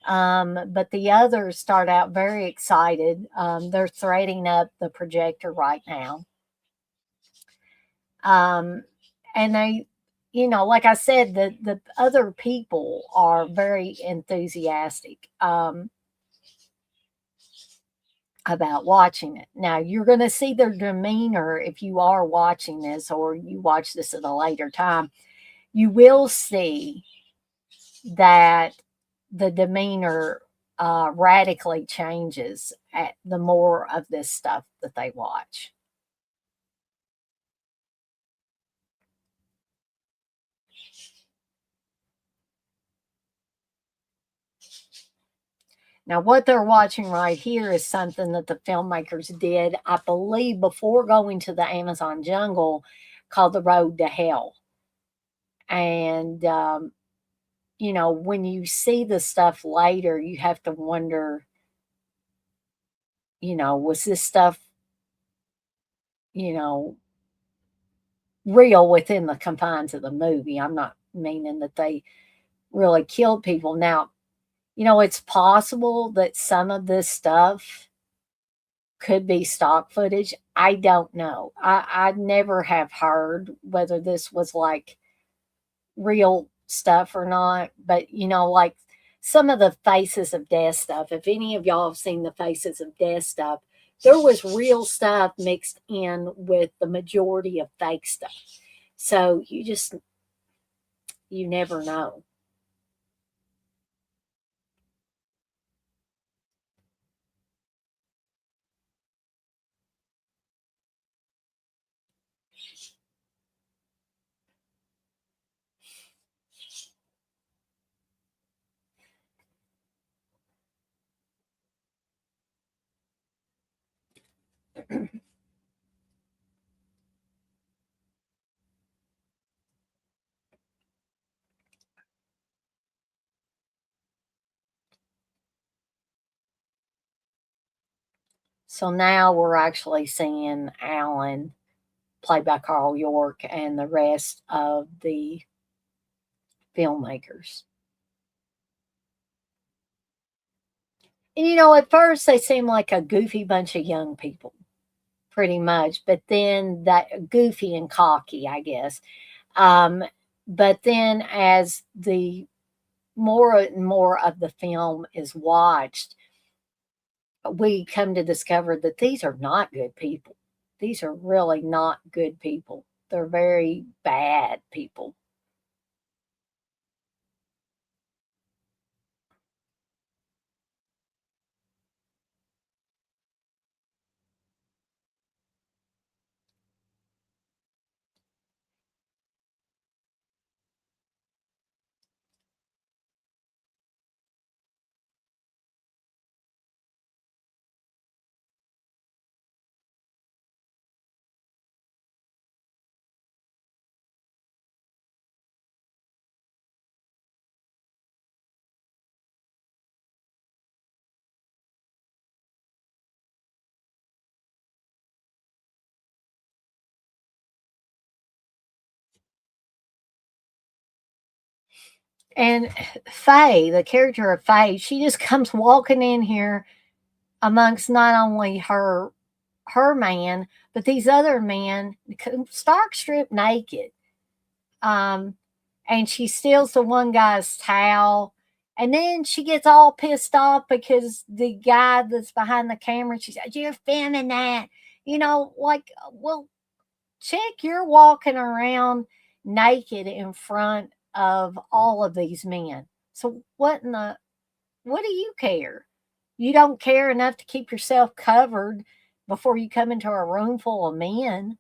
But the others start out very excited. They're threading up the projector right now. And they, you know, like I said, the other people are very enthusiastic about watching it. Now, you're going to see their demeanor if you are watching this or you watch this at a later time. You will see that the demeanor radically changes at the more of this stuff that they watch. Now, what they're watching right here is something that the filmmakers did, I believe, before going to the Amazon jungle, called The Road to Hell. And, you know, when you see the stuff later, you have to wonder, you know, was this stuff, you know, real within the confines of the movie? I'm not meaning that they really killed people. Now, you know, it's possible that some of this stuff could be stock footage. I don't know. I never have heard whether this was like real stuff or not. But, you know, like some of the Faces of Death stuff, if any of y'all have seen the Faces of Death stuff, there was real stuff mixed in with the majority of fake stuff. So you never know. So now we're actually seeing Alan, played by Carl York, and the rest of the filmmakers. And you know, at first they seem like a goofy bunch of young people, pretty much, but then that goofy and cocky, I guess. Um, but then as the more and more of the film is watched, we come to discover that these are not good people. These are really not good people. They're very bad people. And Faye, the character of Faye, she just comes walking in here amongst not only her man, but these other men, stark stripped naked. Um, and she steals the one guy's towel. And then she gets all pissed off because the guy that's behind the camera, she says, "You're filming that." You know, like, well, chick, you're walking around naked in front of all of these men. So what do you care? You don't care enough to keep yourself covered before you come into a room full of men.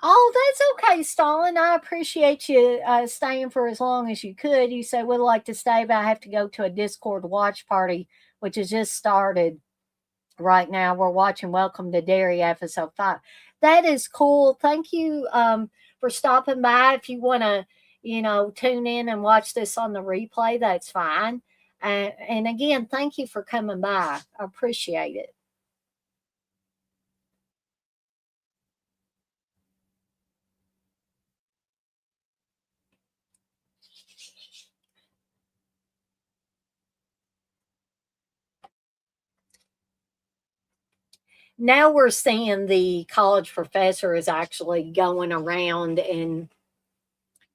Oh, that's okay, Stalin. I appreciate you staying for as long as you could. You said would like to stay, but I have to go to a Discord watch party, which has just started right now. We're watching Welcome to Derry episode 5. That is cool. Thank you for stopping by. If you want to, you know, tune in and watch this on the replay, that's fine. And again, thank you for coming by. I appreciate it. now we're seeing the college professor is actually going around and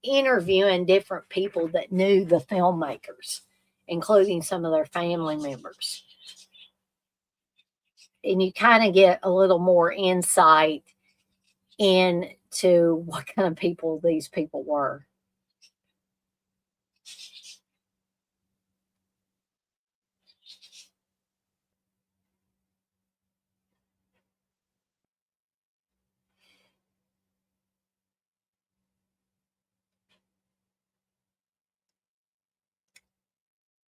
interviewing different people that knew the filmmakers, including some of their family members. And you kind of get a little more insight into what kind of people these people were.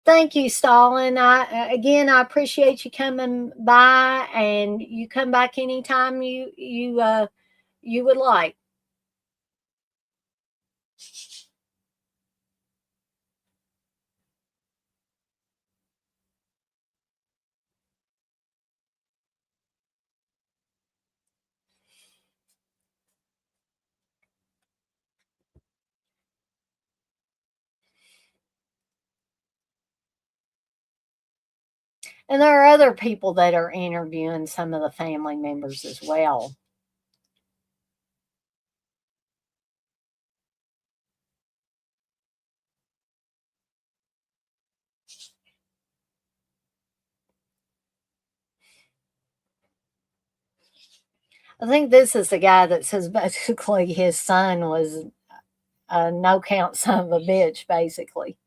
Thank you, Stalin. I appreciate you coming by, and you come back anytime you would like. And there are other people that are interviewing some of the family members as well. I think this is the guy that says basically his son was a no count son of a bitch, basically.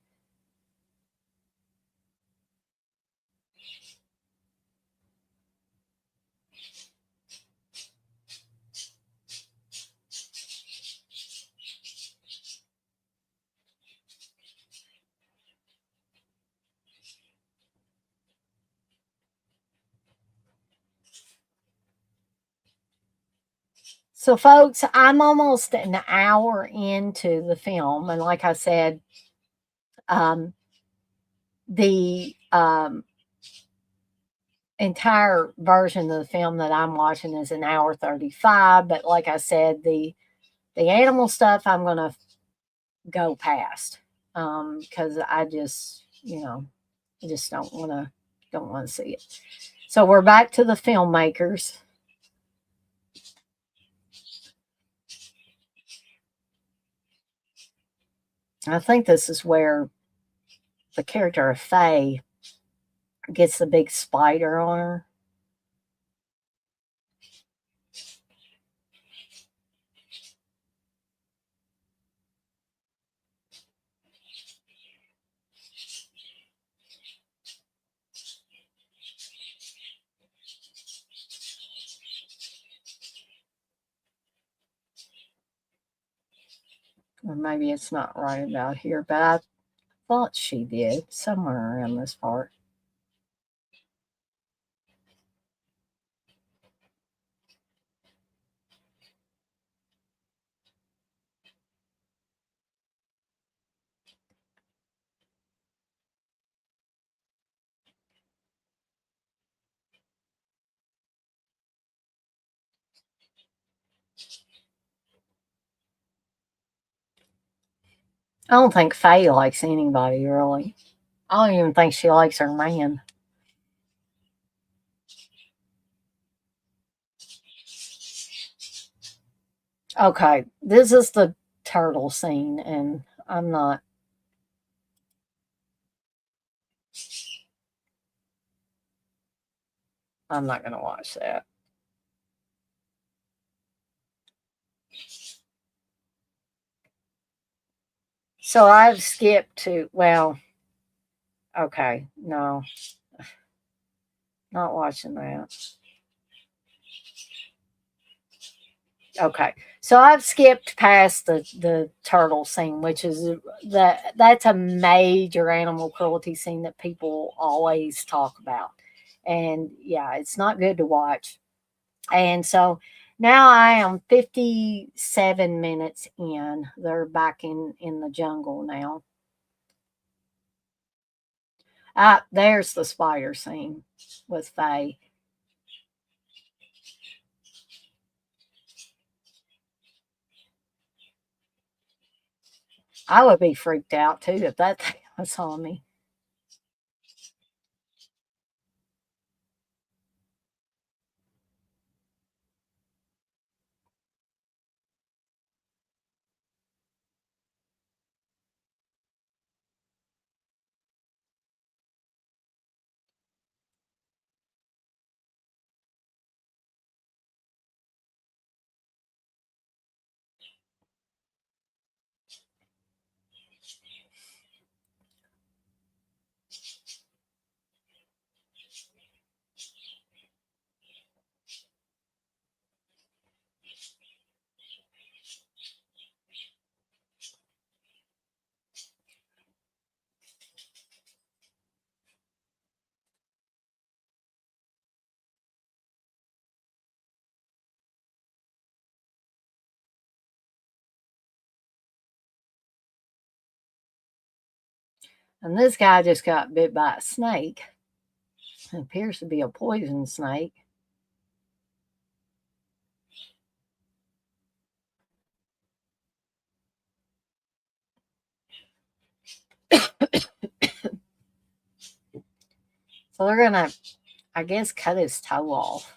So, folks, I'm almost an hour into the film. And like I said, the entire version of the film that I'm watching is an hour 35. But like I said, the animal stuff I'm going to go past because I just, I just don't want to see it. So we're back to the filmmakers. I think this is where the character of Faye gets the big spider on her. Or maybe it's not right about here, but I thought she did somewhere around this part. I don't think Faye likes anybody, really. I don't even think she likes her man. Okay, this is the turtle scene, and I'm not going to watch that. So I've skipped to, well, okay, no, not watching that. Okay, so I've skipped past the turtle scene, which is that's a major animal cruelty scene that people always talk about, and yeah, it's not good to watch. And so now I am 57 minutes in. They're back in the jungle now. Ah, there's the spider scene with Faye. I would be freaked out too if that thing was on me. And this guy just got bit by a snake. It appears to be a poison snake. So they're gonna, I guess, cut his toe off.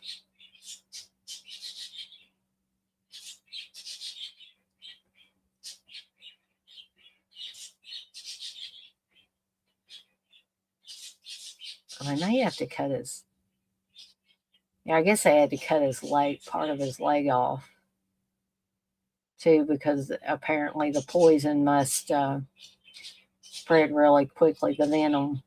I mean, they have to cut his. Yeah, I guess they had to cut his leg, part of his leg off, too, because apparently the poison must spread really quickly, the venom.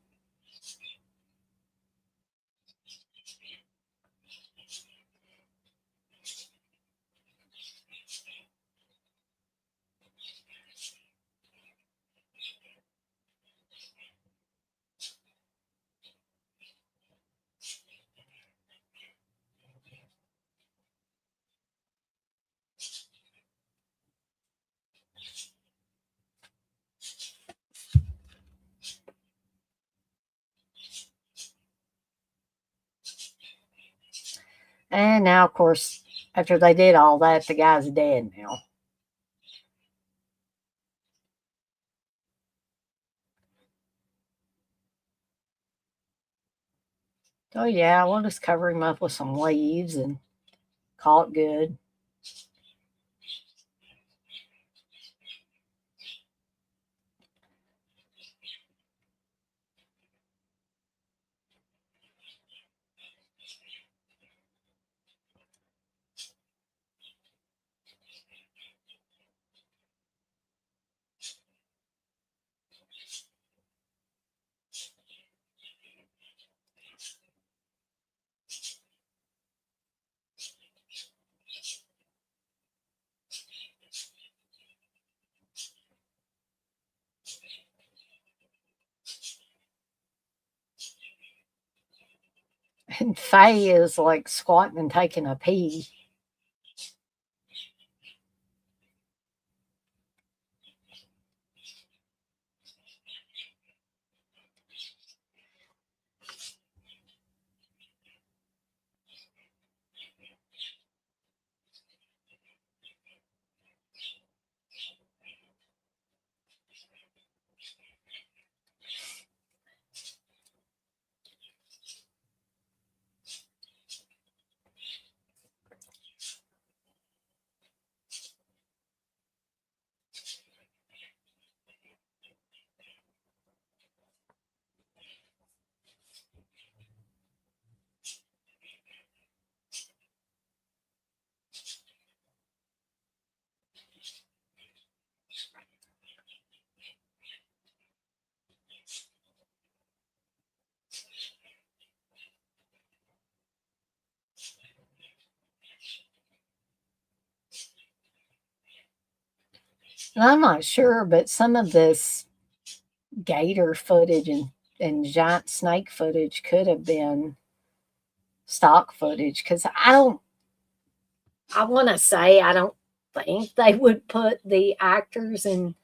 And now, of course, after they did all that, the guy's dead now. So yeah, we'll just cover him up with some leaves and call it good. And Faye is like squatting and taking a pee. And I'm not sure, but some of this gator footage and giant snake footage could have been stock footage, because I want to say I don't think they would put the actors and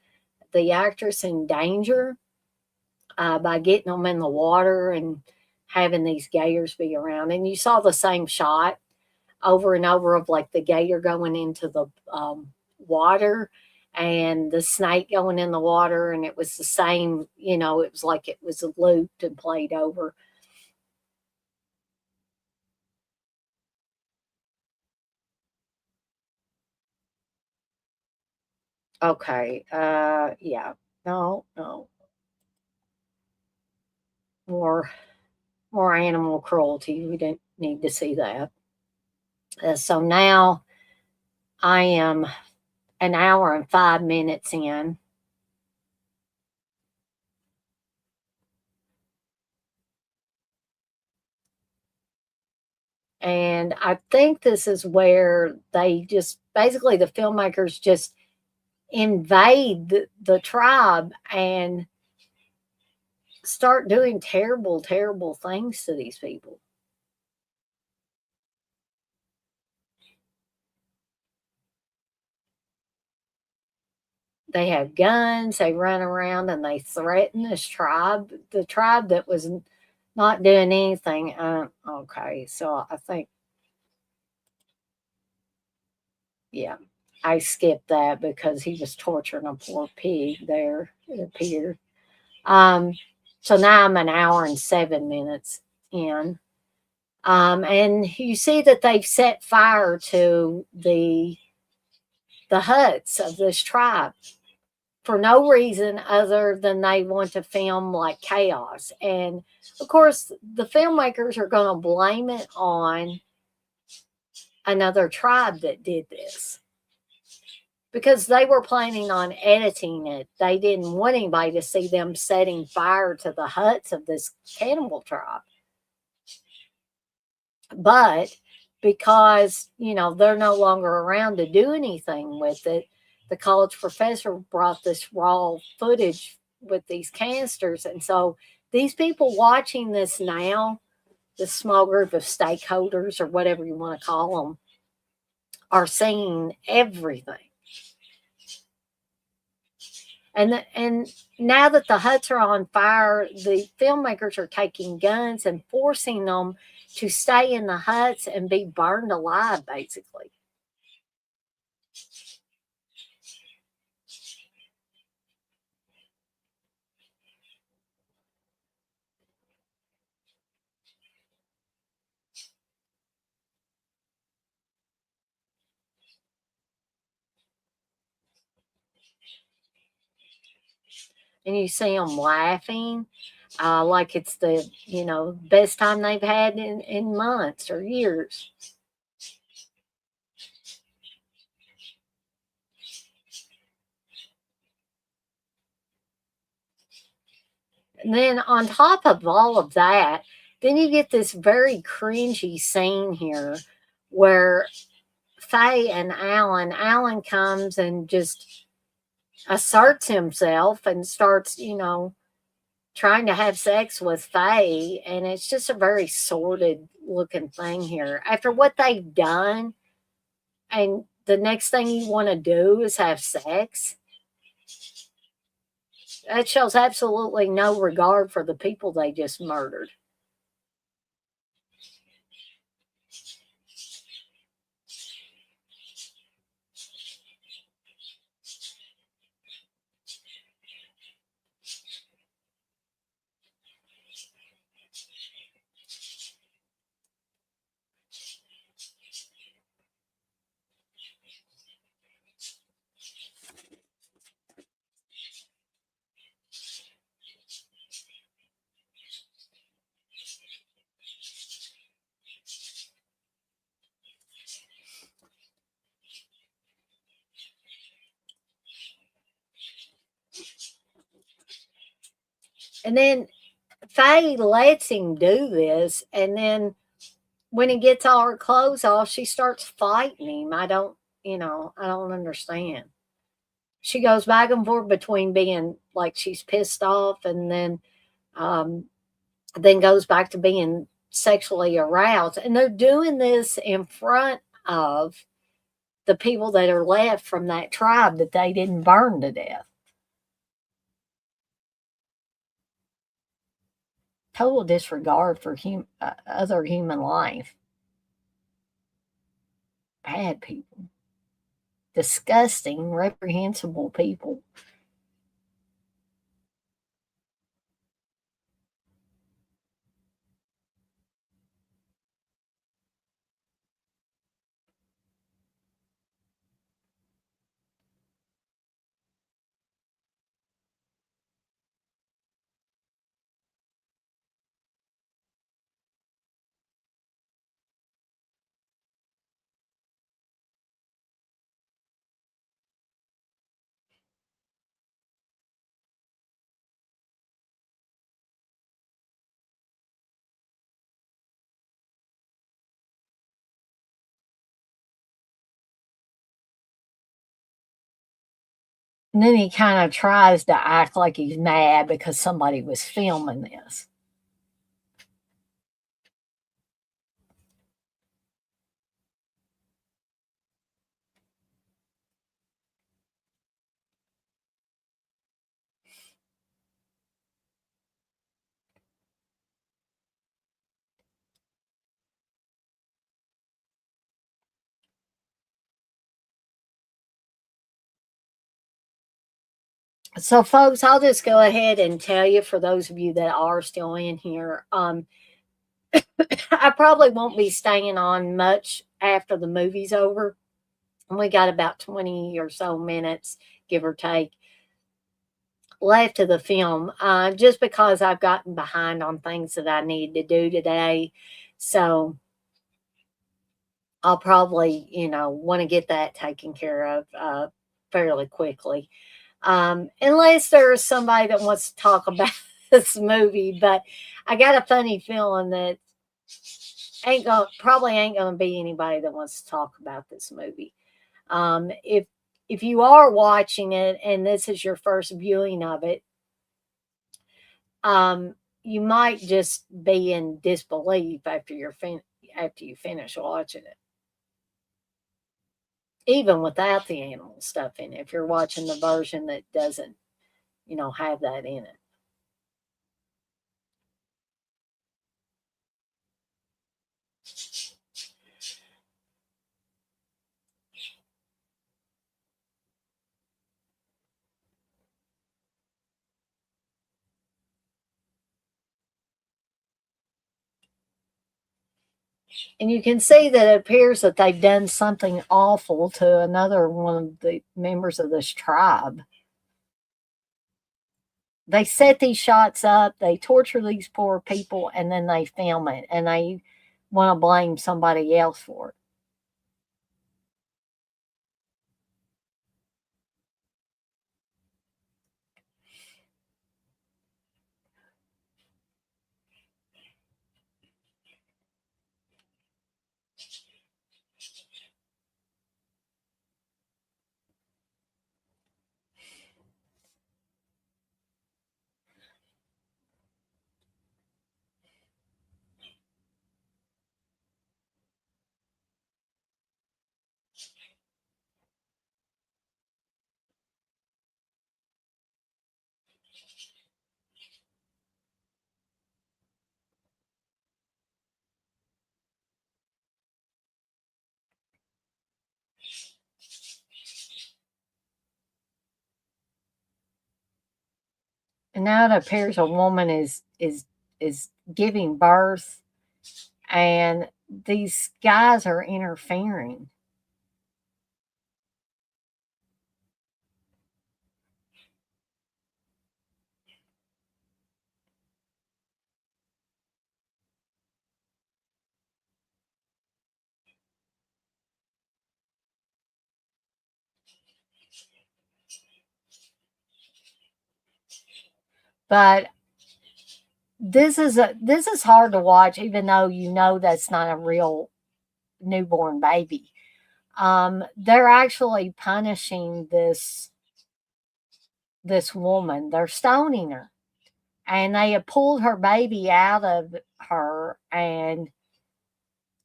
the actress in danger by getting them in the water and having these gators be around. And you saw the same shot over and over of like the gator going into the water and the snake going in the water, and it was the same, it was like it was looped and played over. Okay, yeah, no, more animal cruelty. We didn't need to see that. So now I am an hour and 5 minutes in. And I think this is where they just basically the filmmakers just invade the tribe and start doing terrible, terrible things to these people. they have guns, they run around and they threaten this tribe, the tribe that was not doing anything. Okay, so I think, yeah, I skipped that because he was torturing a poor pig there, it appeared. Um, so now I'm an hour and 7 minutes in. And you see that they've set fire to the huts of this tribe for no reason other than they want to film like chaos. And of course, the filmmakers are going to blame it on another tribe that did this because they were planning on editing it. They didn't want anybody to see them setting fire to the huts of this cannibal tribe. But because, they're no longer around to do anything with it, the college professor brought this raw footage with these canisters. And so these people watching this now, this small group of stakeholders or whatever you want to call them, are seeing everything. And now that the huts are on fire, the filmmakers are taking guns and forcing them to stay in the huts and be burned alive, basically. And you see them laughing like it's the best time they've had in months or years. And then on top of all of that, then you get this very cringy scene here where Faye and Alan comes and just asserts himself and starts, trying to have sex with Faye. And it's just a very sordid looking thing here. After what they've done, and the next thing you want to do is have sex, that shows absolutely no regard for the people they just murdered. And then Faye lets him do this, and then when he gets all her clothes off, she starts fighting him. I don't understand. She goes back and forth between being like she's pissed off and um, then goes back to being sexually aroused. And they're doing this in front of the people that are left from that tribe that they didn't burn to death. Total disregard for other human life. Bad people. Disgusting, reprehensible people. And then he kind of tries to act like he's mad because somebody was filming this. So, folks, I'll just go ahead and tell you, for those of you that are still in here, I probably won't be staying on much after the movie's over. We got about 20 or so minutes, give or take, left of the film, just because I've gotten behind on things that I need to do today. So I'll probably, want to get that taken care of fairly quickly. Unless there's somebody that wants to talk about this movie, but I got a funny feeling that probably ain't gonna be anybody that wants to talk about this movie. If you are watching it and this is your first viewing of it, you might just be in disbelief after after you finish watching it, even without the animal stuff in it. If you're watching the version that doesn't, have that in it. And you can see that it appears that they've done something awful to another one of the members of this tribe. They set these shots up, they torture these poor people, and then they film it, and they want to blame somebody else for it. And now it appears a woman is giving birth, and these guys are interfering. But this is hard to watch, even though that's not a real newborn baby. They're actually punishing this woman. They're stoning her, and they have pulled her baby out of her, and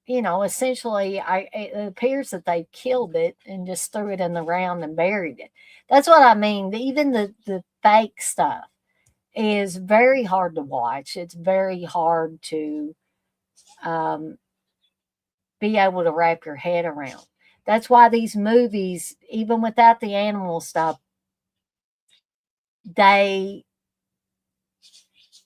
essentially, it appears that they killed it and just threw it in the ground and buried it. That's what I mean. Even the fake stuff is very hard to watch. It's very hard to be able to wrap your head around. That's why these movies, even without the animal stuff, they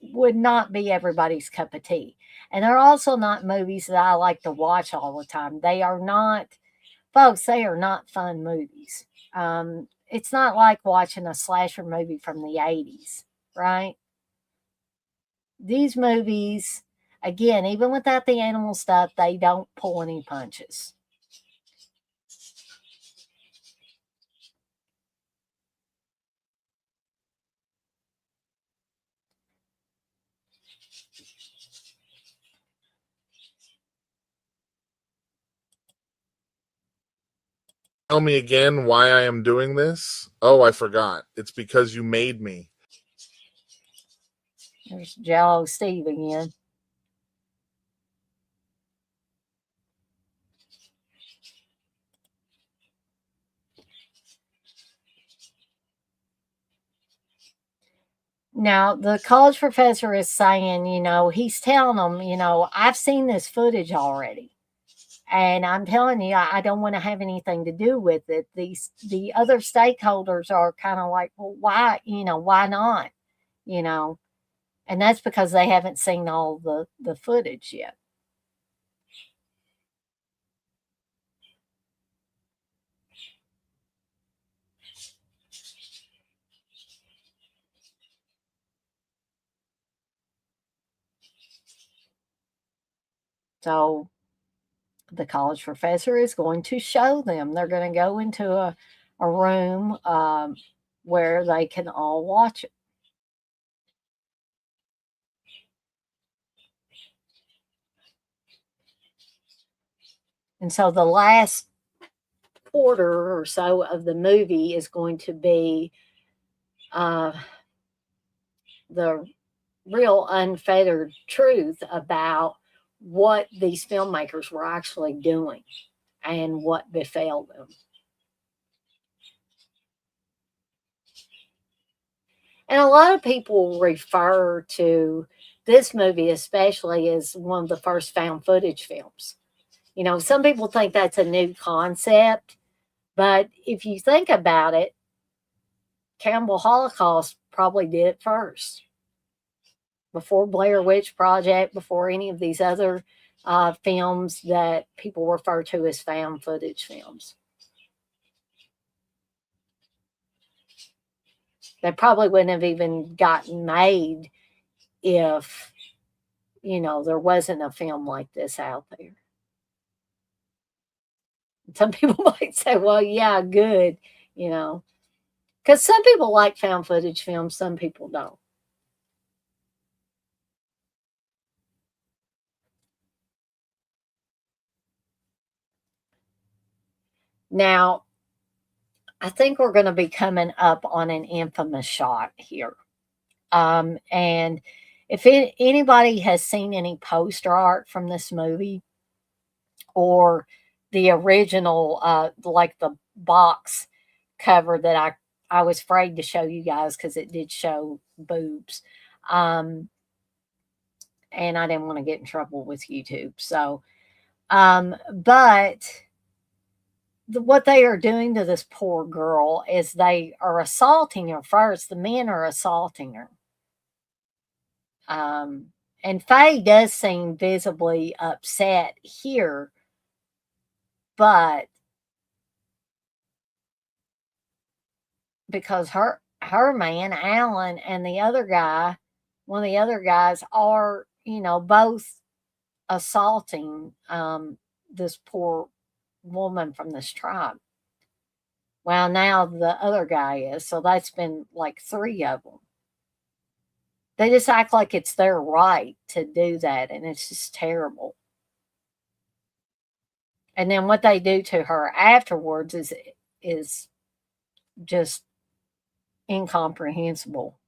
would not be everybody's cup of tea. And they're also not movies that I like to watch all the time. They are not, folks, they are not fun movies. It's not like watching a slasher movie from the 80s, right? These movies, again, even without the animal stuff, they don't pull any punches. Tell me again why I am doing this. Oh, I forgot. It's because you made me. There's Jello Steve again. Now, the college professor is saying, he's telling them, I've seen this footage already. And I'm telling you, I don't want to have anything to do with it. The other stakeholders are kind of like, well, why, why not? You know, and that's because they haven't seen all the footage yet. So the college professor is going to show them. They're going to go into a room where they can all watch it. And so the last quarter or so of the movie is going to be the real unfettered truth about what these filmmakers were actually doing and what befell them. And a lot of people refer to this movie, especially, as one of the first found footage films. Some people think that's a new concept, but if you think about it, Cannibal Holocaust probably did it first. Before Blair Witch Project, before any of these other films that people refer to as found footage films. They probably wouldn't have even gotten made if, there wasn't a film like this out there. Some people might say, well, yeah, good, because some people like found footage films, some people don't. Now, I think we're going to be coming up on an infamous shot here. And if anybody has seen any poster art from this movie or the original, like the box cover that I was afraid to show you guys because it did show boobs. And I didn't want to get in trouble with YouTube. So, but what they are doing to this poor girl is they are assaulting her first. The men are assaulting her. And Faye does seem visibly upset here, but because her man, Alan, and the other guy, one of the other guys, are, both assaulting this poor woman from this tribe. Well, now the other guy is, so that's been like 3 of them. They just act like it's their right to do that, and it's just terrible. And then what they do to her afterwards is just incomprehensible.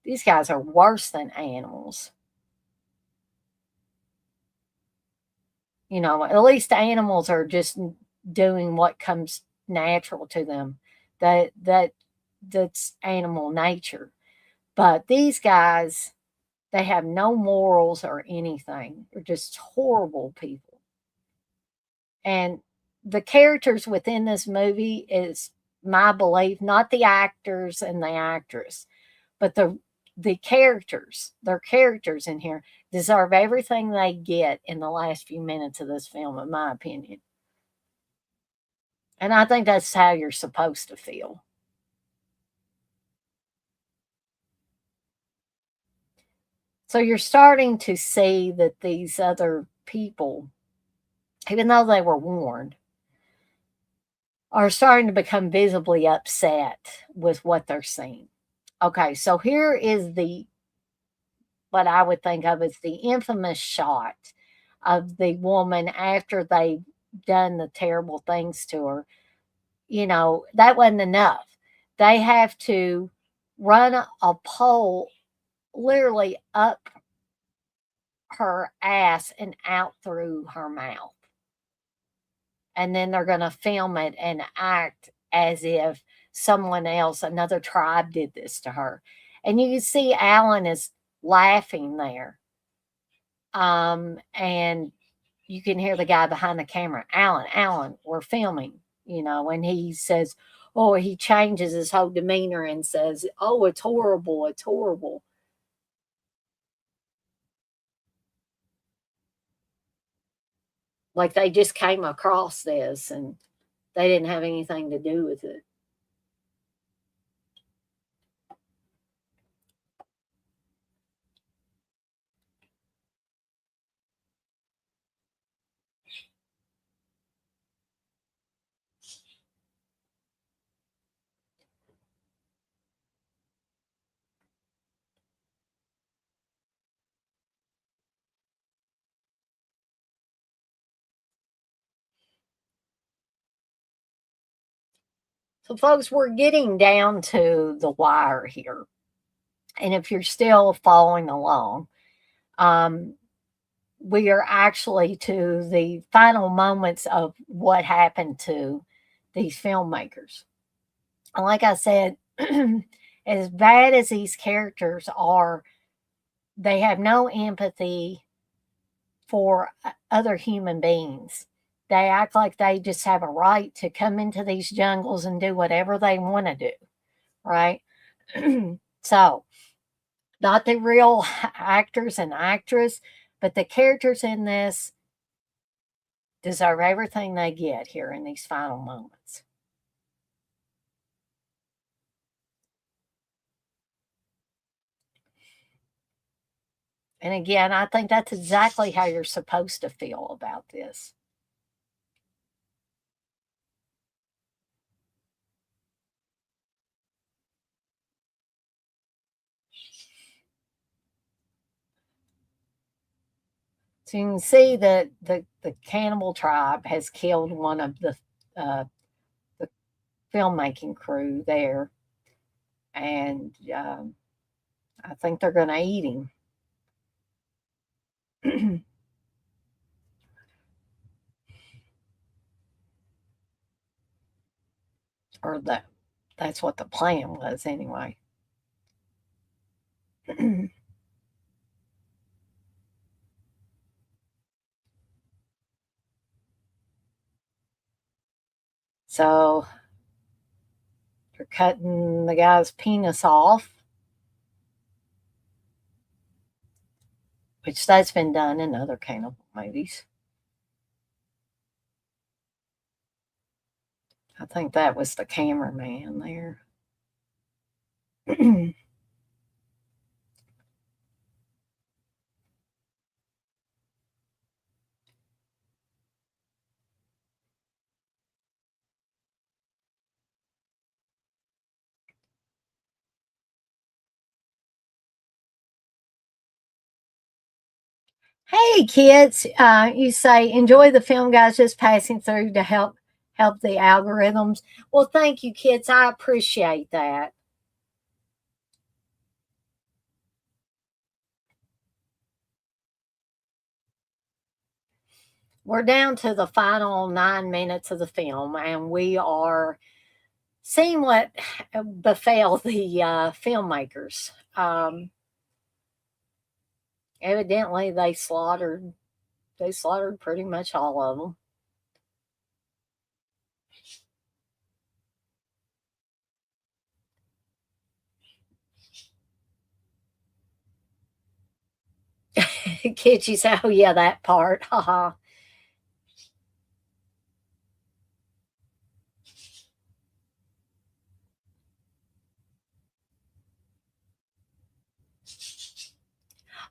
These guys are worse than animals. At least animals are just doing what comes natural to them. That's animal nature. But these guys, they have no morals or anything. They're just horrible people. And the characters within this movie is my belief, not the actors and the actress, but the characters, their characters in here deserve everything they get in the last few minutes of this film, in my opinion. And I think that's how you're supposed to feel. So you're starting to see that these other people, even though they were warned, are starting to become visibly upset with what they're seeing. Okay, so here is what I would think of as the infamous shot of the woman after they've done the terrible things to her. That wasn't enough. They have to run a pole literally up her ass and out through her mouth. And then they're going to film it and act as if someone else, another tribe, did this to her. And you can see Alan is laughing there. And you can hear the guy behind the camera, Alan, we're filming, and he says, oh, he changes his whole demeanor and says, oh, it's horrible, it's horrible. Like they just came across this and they didn't have anything to do with it. So, folks, we're getting down to the wire here. And if you're still following along, we are actually to the final moments of what happened to these filmmakers. And like I said, as bad as these characters are, they have no empathy for other human beings. They act like they just have a right to come into these jungles and do whatever they want to do, right? So, not the real actors and actress, but the characters in this deserve everything they get here in these final moments. And again, I think that's exactly how you're supposed to feel about this. So you can see that the cannibal tribe has killed one of the filmmaking crew there. And I think they're going to eat him. Or that's what the plan was anyway. So they're cutting the guy's penis off, which that's been done in other cannibal movies. I think that was the cameraman there. Hey kids, you say enjoy the film, guys. Just passing through to help the algorithms. Well, thank you, kids. I appreciate that. We're down to the final 9 minutes of the film, and we are seeing what befell the filmmakers. Evidently, they slaughtered pretty much all of them. Kids, you say, "Oh yeah, that part." Haha.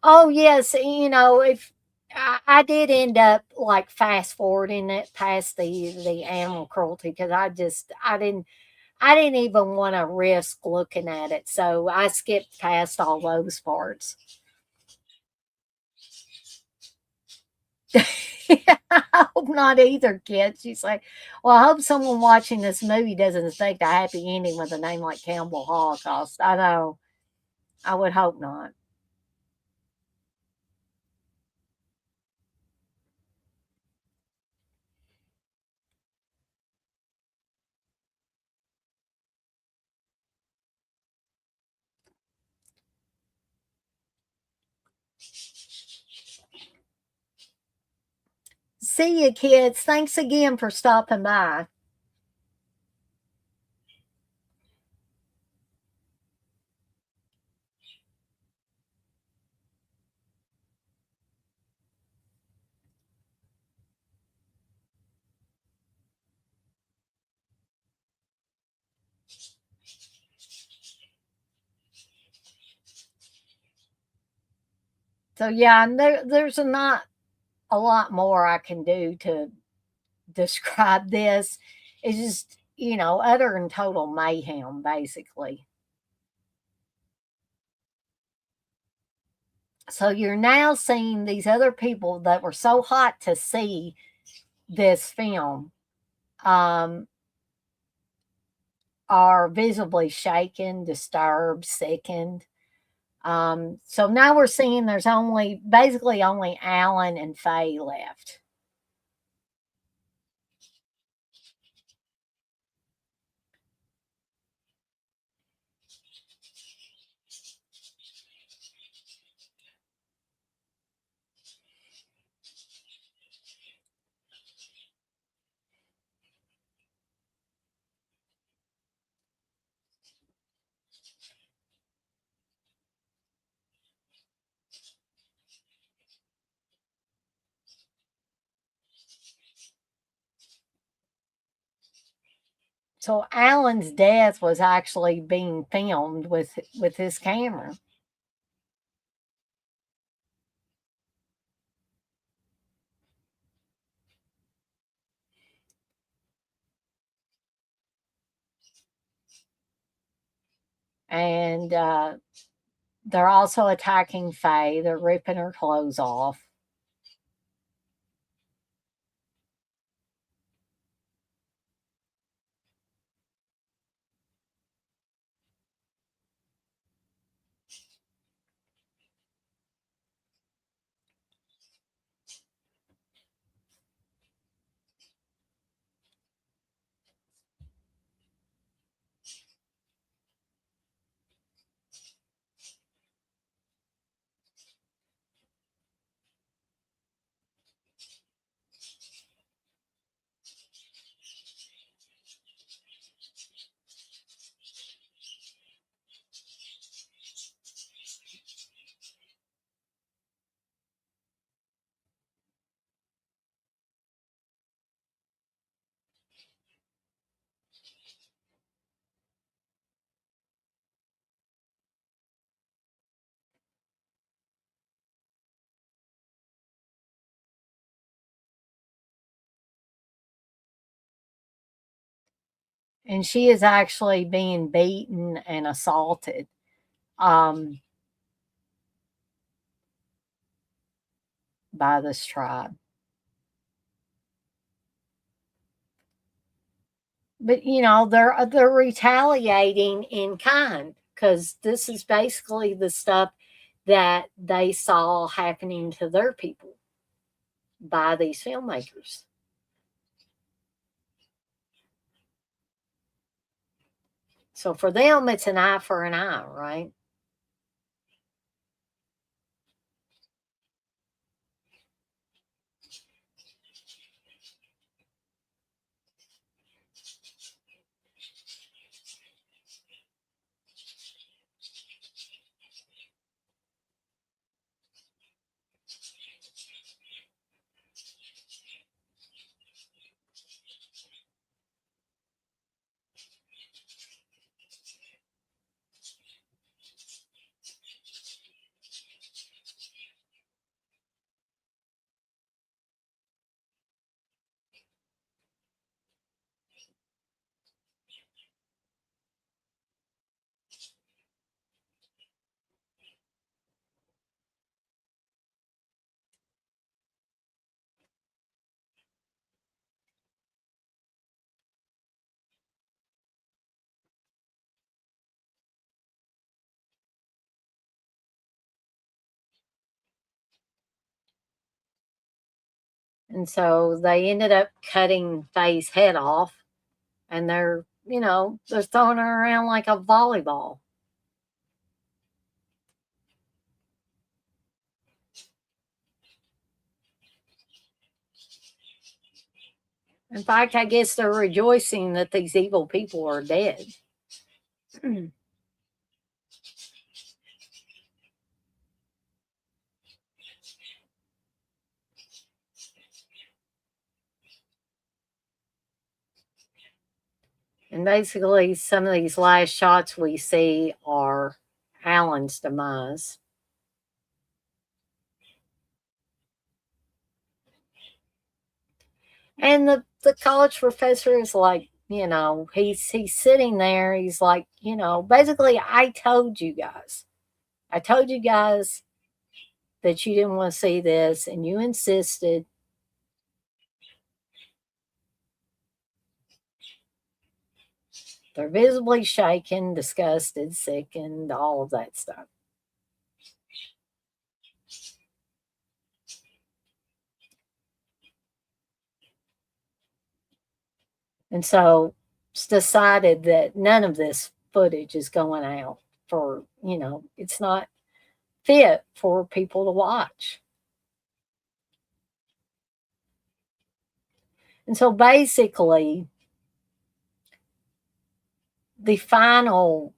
Oh yes, if I did end up like fast forwarding it past the animal cruelty because I didn't even want to risk looking at it, so I skipped past all those parts. I hope not either, kids. She's like, well, I hope someone watching this movie doesn't expect a happy ending with a name like Cannibal Holocaust. I know. I would hope not. See you, kids. Thanks again for stopping by. So yeah, there's not a lot more I can do to describe this. It's just, utter and total mayhem, basically. So you're now seeing these other people that were so hot to see this film are visibly shaken, disturbed, sickened. So now we're seeing there's basically only Alan and Faye left. So Alan's death was actually being filmed with his camera. And they're also attacking Faye. They're ripping her clothes off. And she is actually being beaten and assaulted by this tribe. But they're retaliating in kind, because this is basically the stuff that they saw happening to their people by these filmmakers. So for them, it's an eye for an eye, right? And so they ended up cutting Faye's head off, and they're throwing her around like a volleyball. In fact, I guess they're rejoicing that these evil people are dead. And basically, some of these last shots we see are Alan's demise. And the college professor is like, you know, he's sitting there. He's like, you know, basically, I told you guys that you didn't want to see this, and you insisted. They're visibly shaken, disgusted, sickened, all of that stuff. And so it's decided that none of this footage is going out for, you know, it's not fit for people to watch. And so basically, the final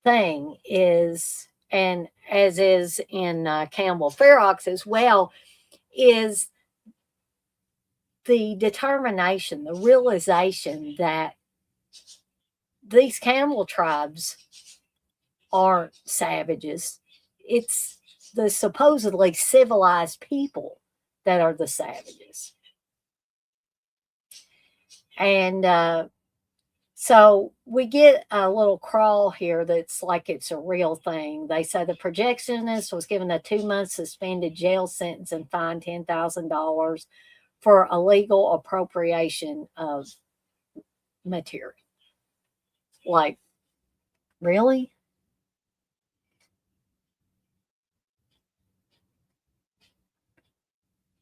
thing is, and as is in Cannibal Ferox as well, is the determination, the realization that these cannibal tribes aren't savages. It's the supposedly civilized people that are the savages. And so we get a little crawl here that's like it's a real thing. They say the projectionist was given a 2-month suspended jail sentence and fined $10,000 for illegal appropriation of material. Like, really?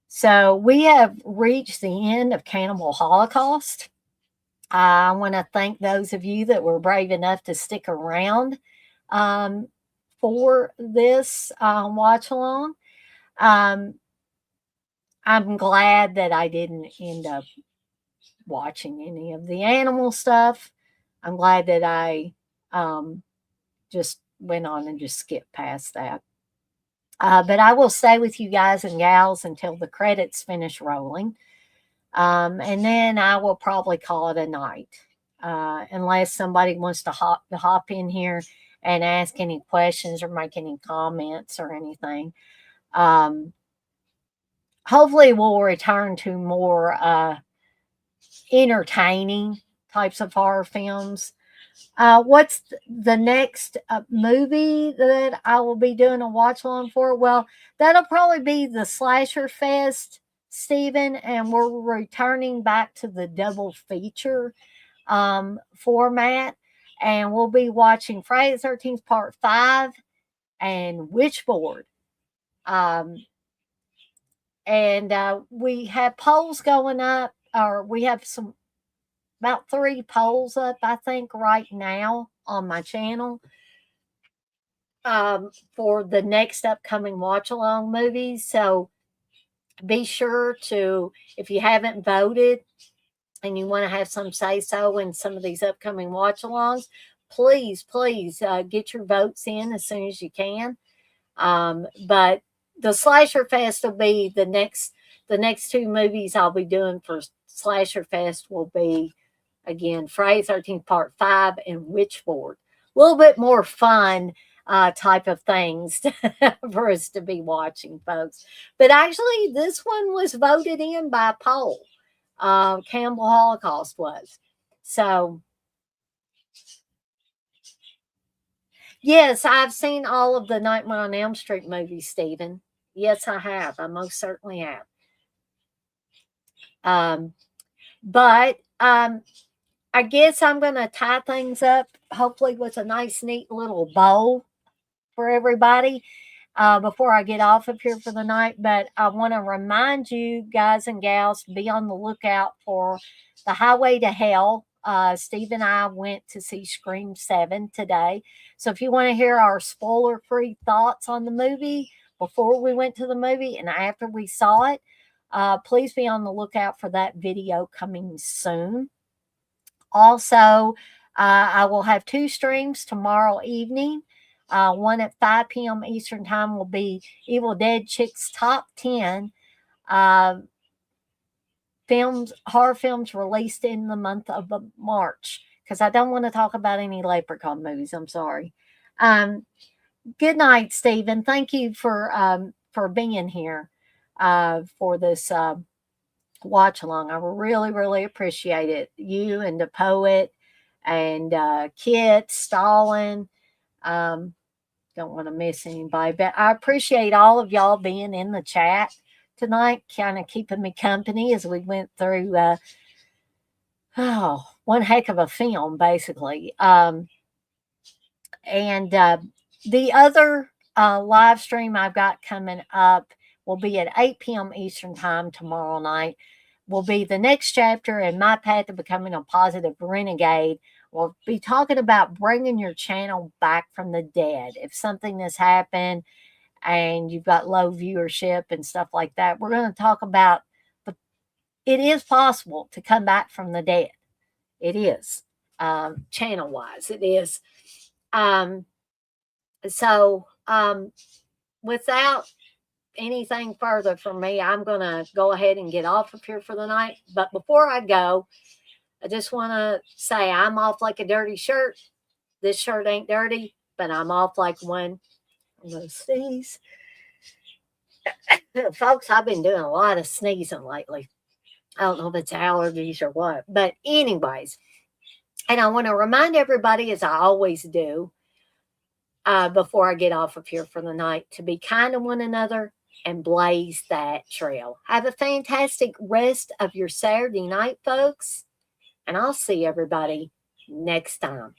So we have reached the end of Cannibal Holocaust. I want to thank those of you that were brave enough to stick around for this watch along. I'm glad that I didn't end up watching any of the animal stuff. I'm glad that I just went on and just skipped past that. But I will stay with you guys and gals until the credits finish rolling. And then I will probably call it a night. Unless somebody wants to hop in here and ask any questions or make any comments or anything. Hopefully we'll return to more entertaining types of horror films. What's the next movie that I will be doing a watch along for? Well, that'll probably be the Slasher Fest, Stephen, and we're returning back to the double feature format, and we'll be watching Friday the 13th Part 5 and Witchboard. And we have polls going up, or we have about 3 polls up, I think, right now on my channel for the next upcoming watch along movies. So be sure to, if you haven't voted and you want to have some say so in some of these upcoming watch alongs, please get your votes in as soon as you can. But the Slasher Fest will be the next 2 movies I'll be doing for Slasher Fest will be, again, Friday 13th Part 5 and Witchboard. A little bit more fun type of things for us to be watching, folks. But actually, this one was voted in by poll. Cannibal Holocaust was. So, yes, I've seen all of the Nightmare on Elm Street movies, Stephen. Yes, I have. I most certainly have. But I guess I'm going to tie things up, hopefully with a nice, neat little bow for everybody before I get off of here for the night. But I want to remind you guys and gals to be on the lookout for The Highway to Hell. Steve and I went to see Scream 7 today. So if you want to hear our spoiler-free thoughts on the movie before we went to the movie and after we saw it, Please be on the lookout for that video coming soon. Also, I will have 2 streams tomorrow evening. One at 5 p.m. Eastern Time will be Evil Dead Chicks Top 10 horror films released in the month of March, because I don't want to talk about any Leprechaun movies. I'm sorry. Good night, Stephen. Thank you for being here for this watch along. I really, really appreciate it. You and the poet and Kit, Stalin. Don't want to miss anybody, but I appreciate all of y'all being in the chat tonight, kind of keeping me company as we went through one heck of a film, basically. And the other live stream I've got coming up will be at 8 p.m. Eastern Time tomorrow night. Will be the next chapter in my path to becoming a positive renegade. We'll be talking about bringing your channel back from the dead. If something has happened and you've got low viewership and stuff like that, we're going to talk about it is possible to come back from the dead. It is, channel-wise, it is. Without anything further from me, I'm going to go ahead and get off of here for the night. But before I go, I just want to say I'm off like a dirty shirt. This shirt ain't dirty, but I'm off like one. I'm going to sneeze. Folks, I've been doing a lot of sneezing lately. I don't know if it's allergies or what. But anyways, and I want to remind everybody, as I always do, before I get off of here for the night, to be kind to one another and blaze that trail. Have a fantastic rest of your Saturday night, folks. And I'll see everybody next time.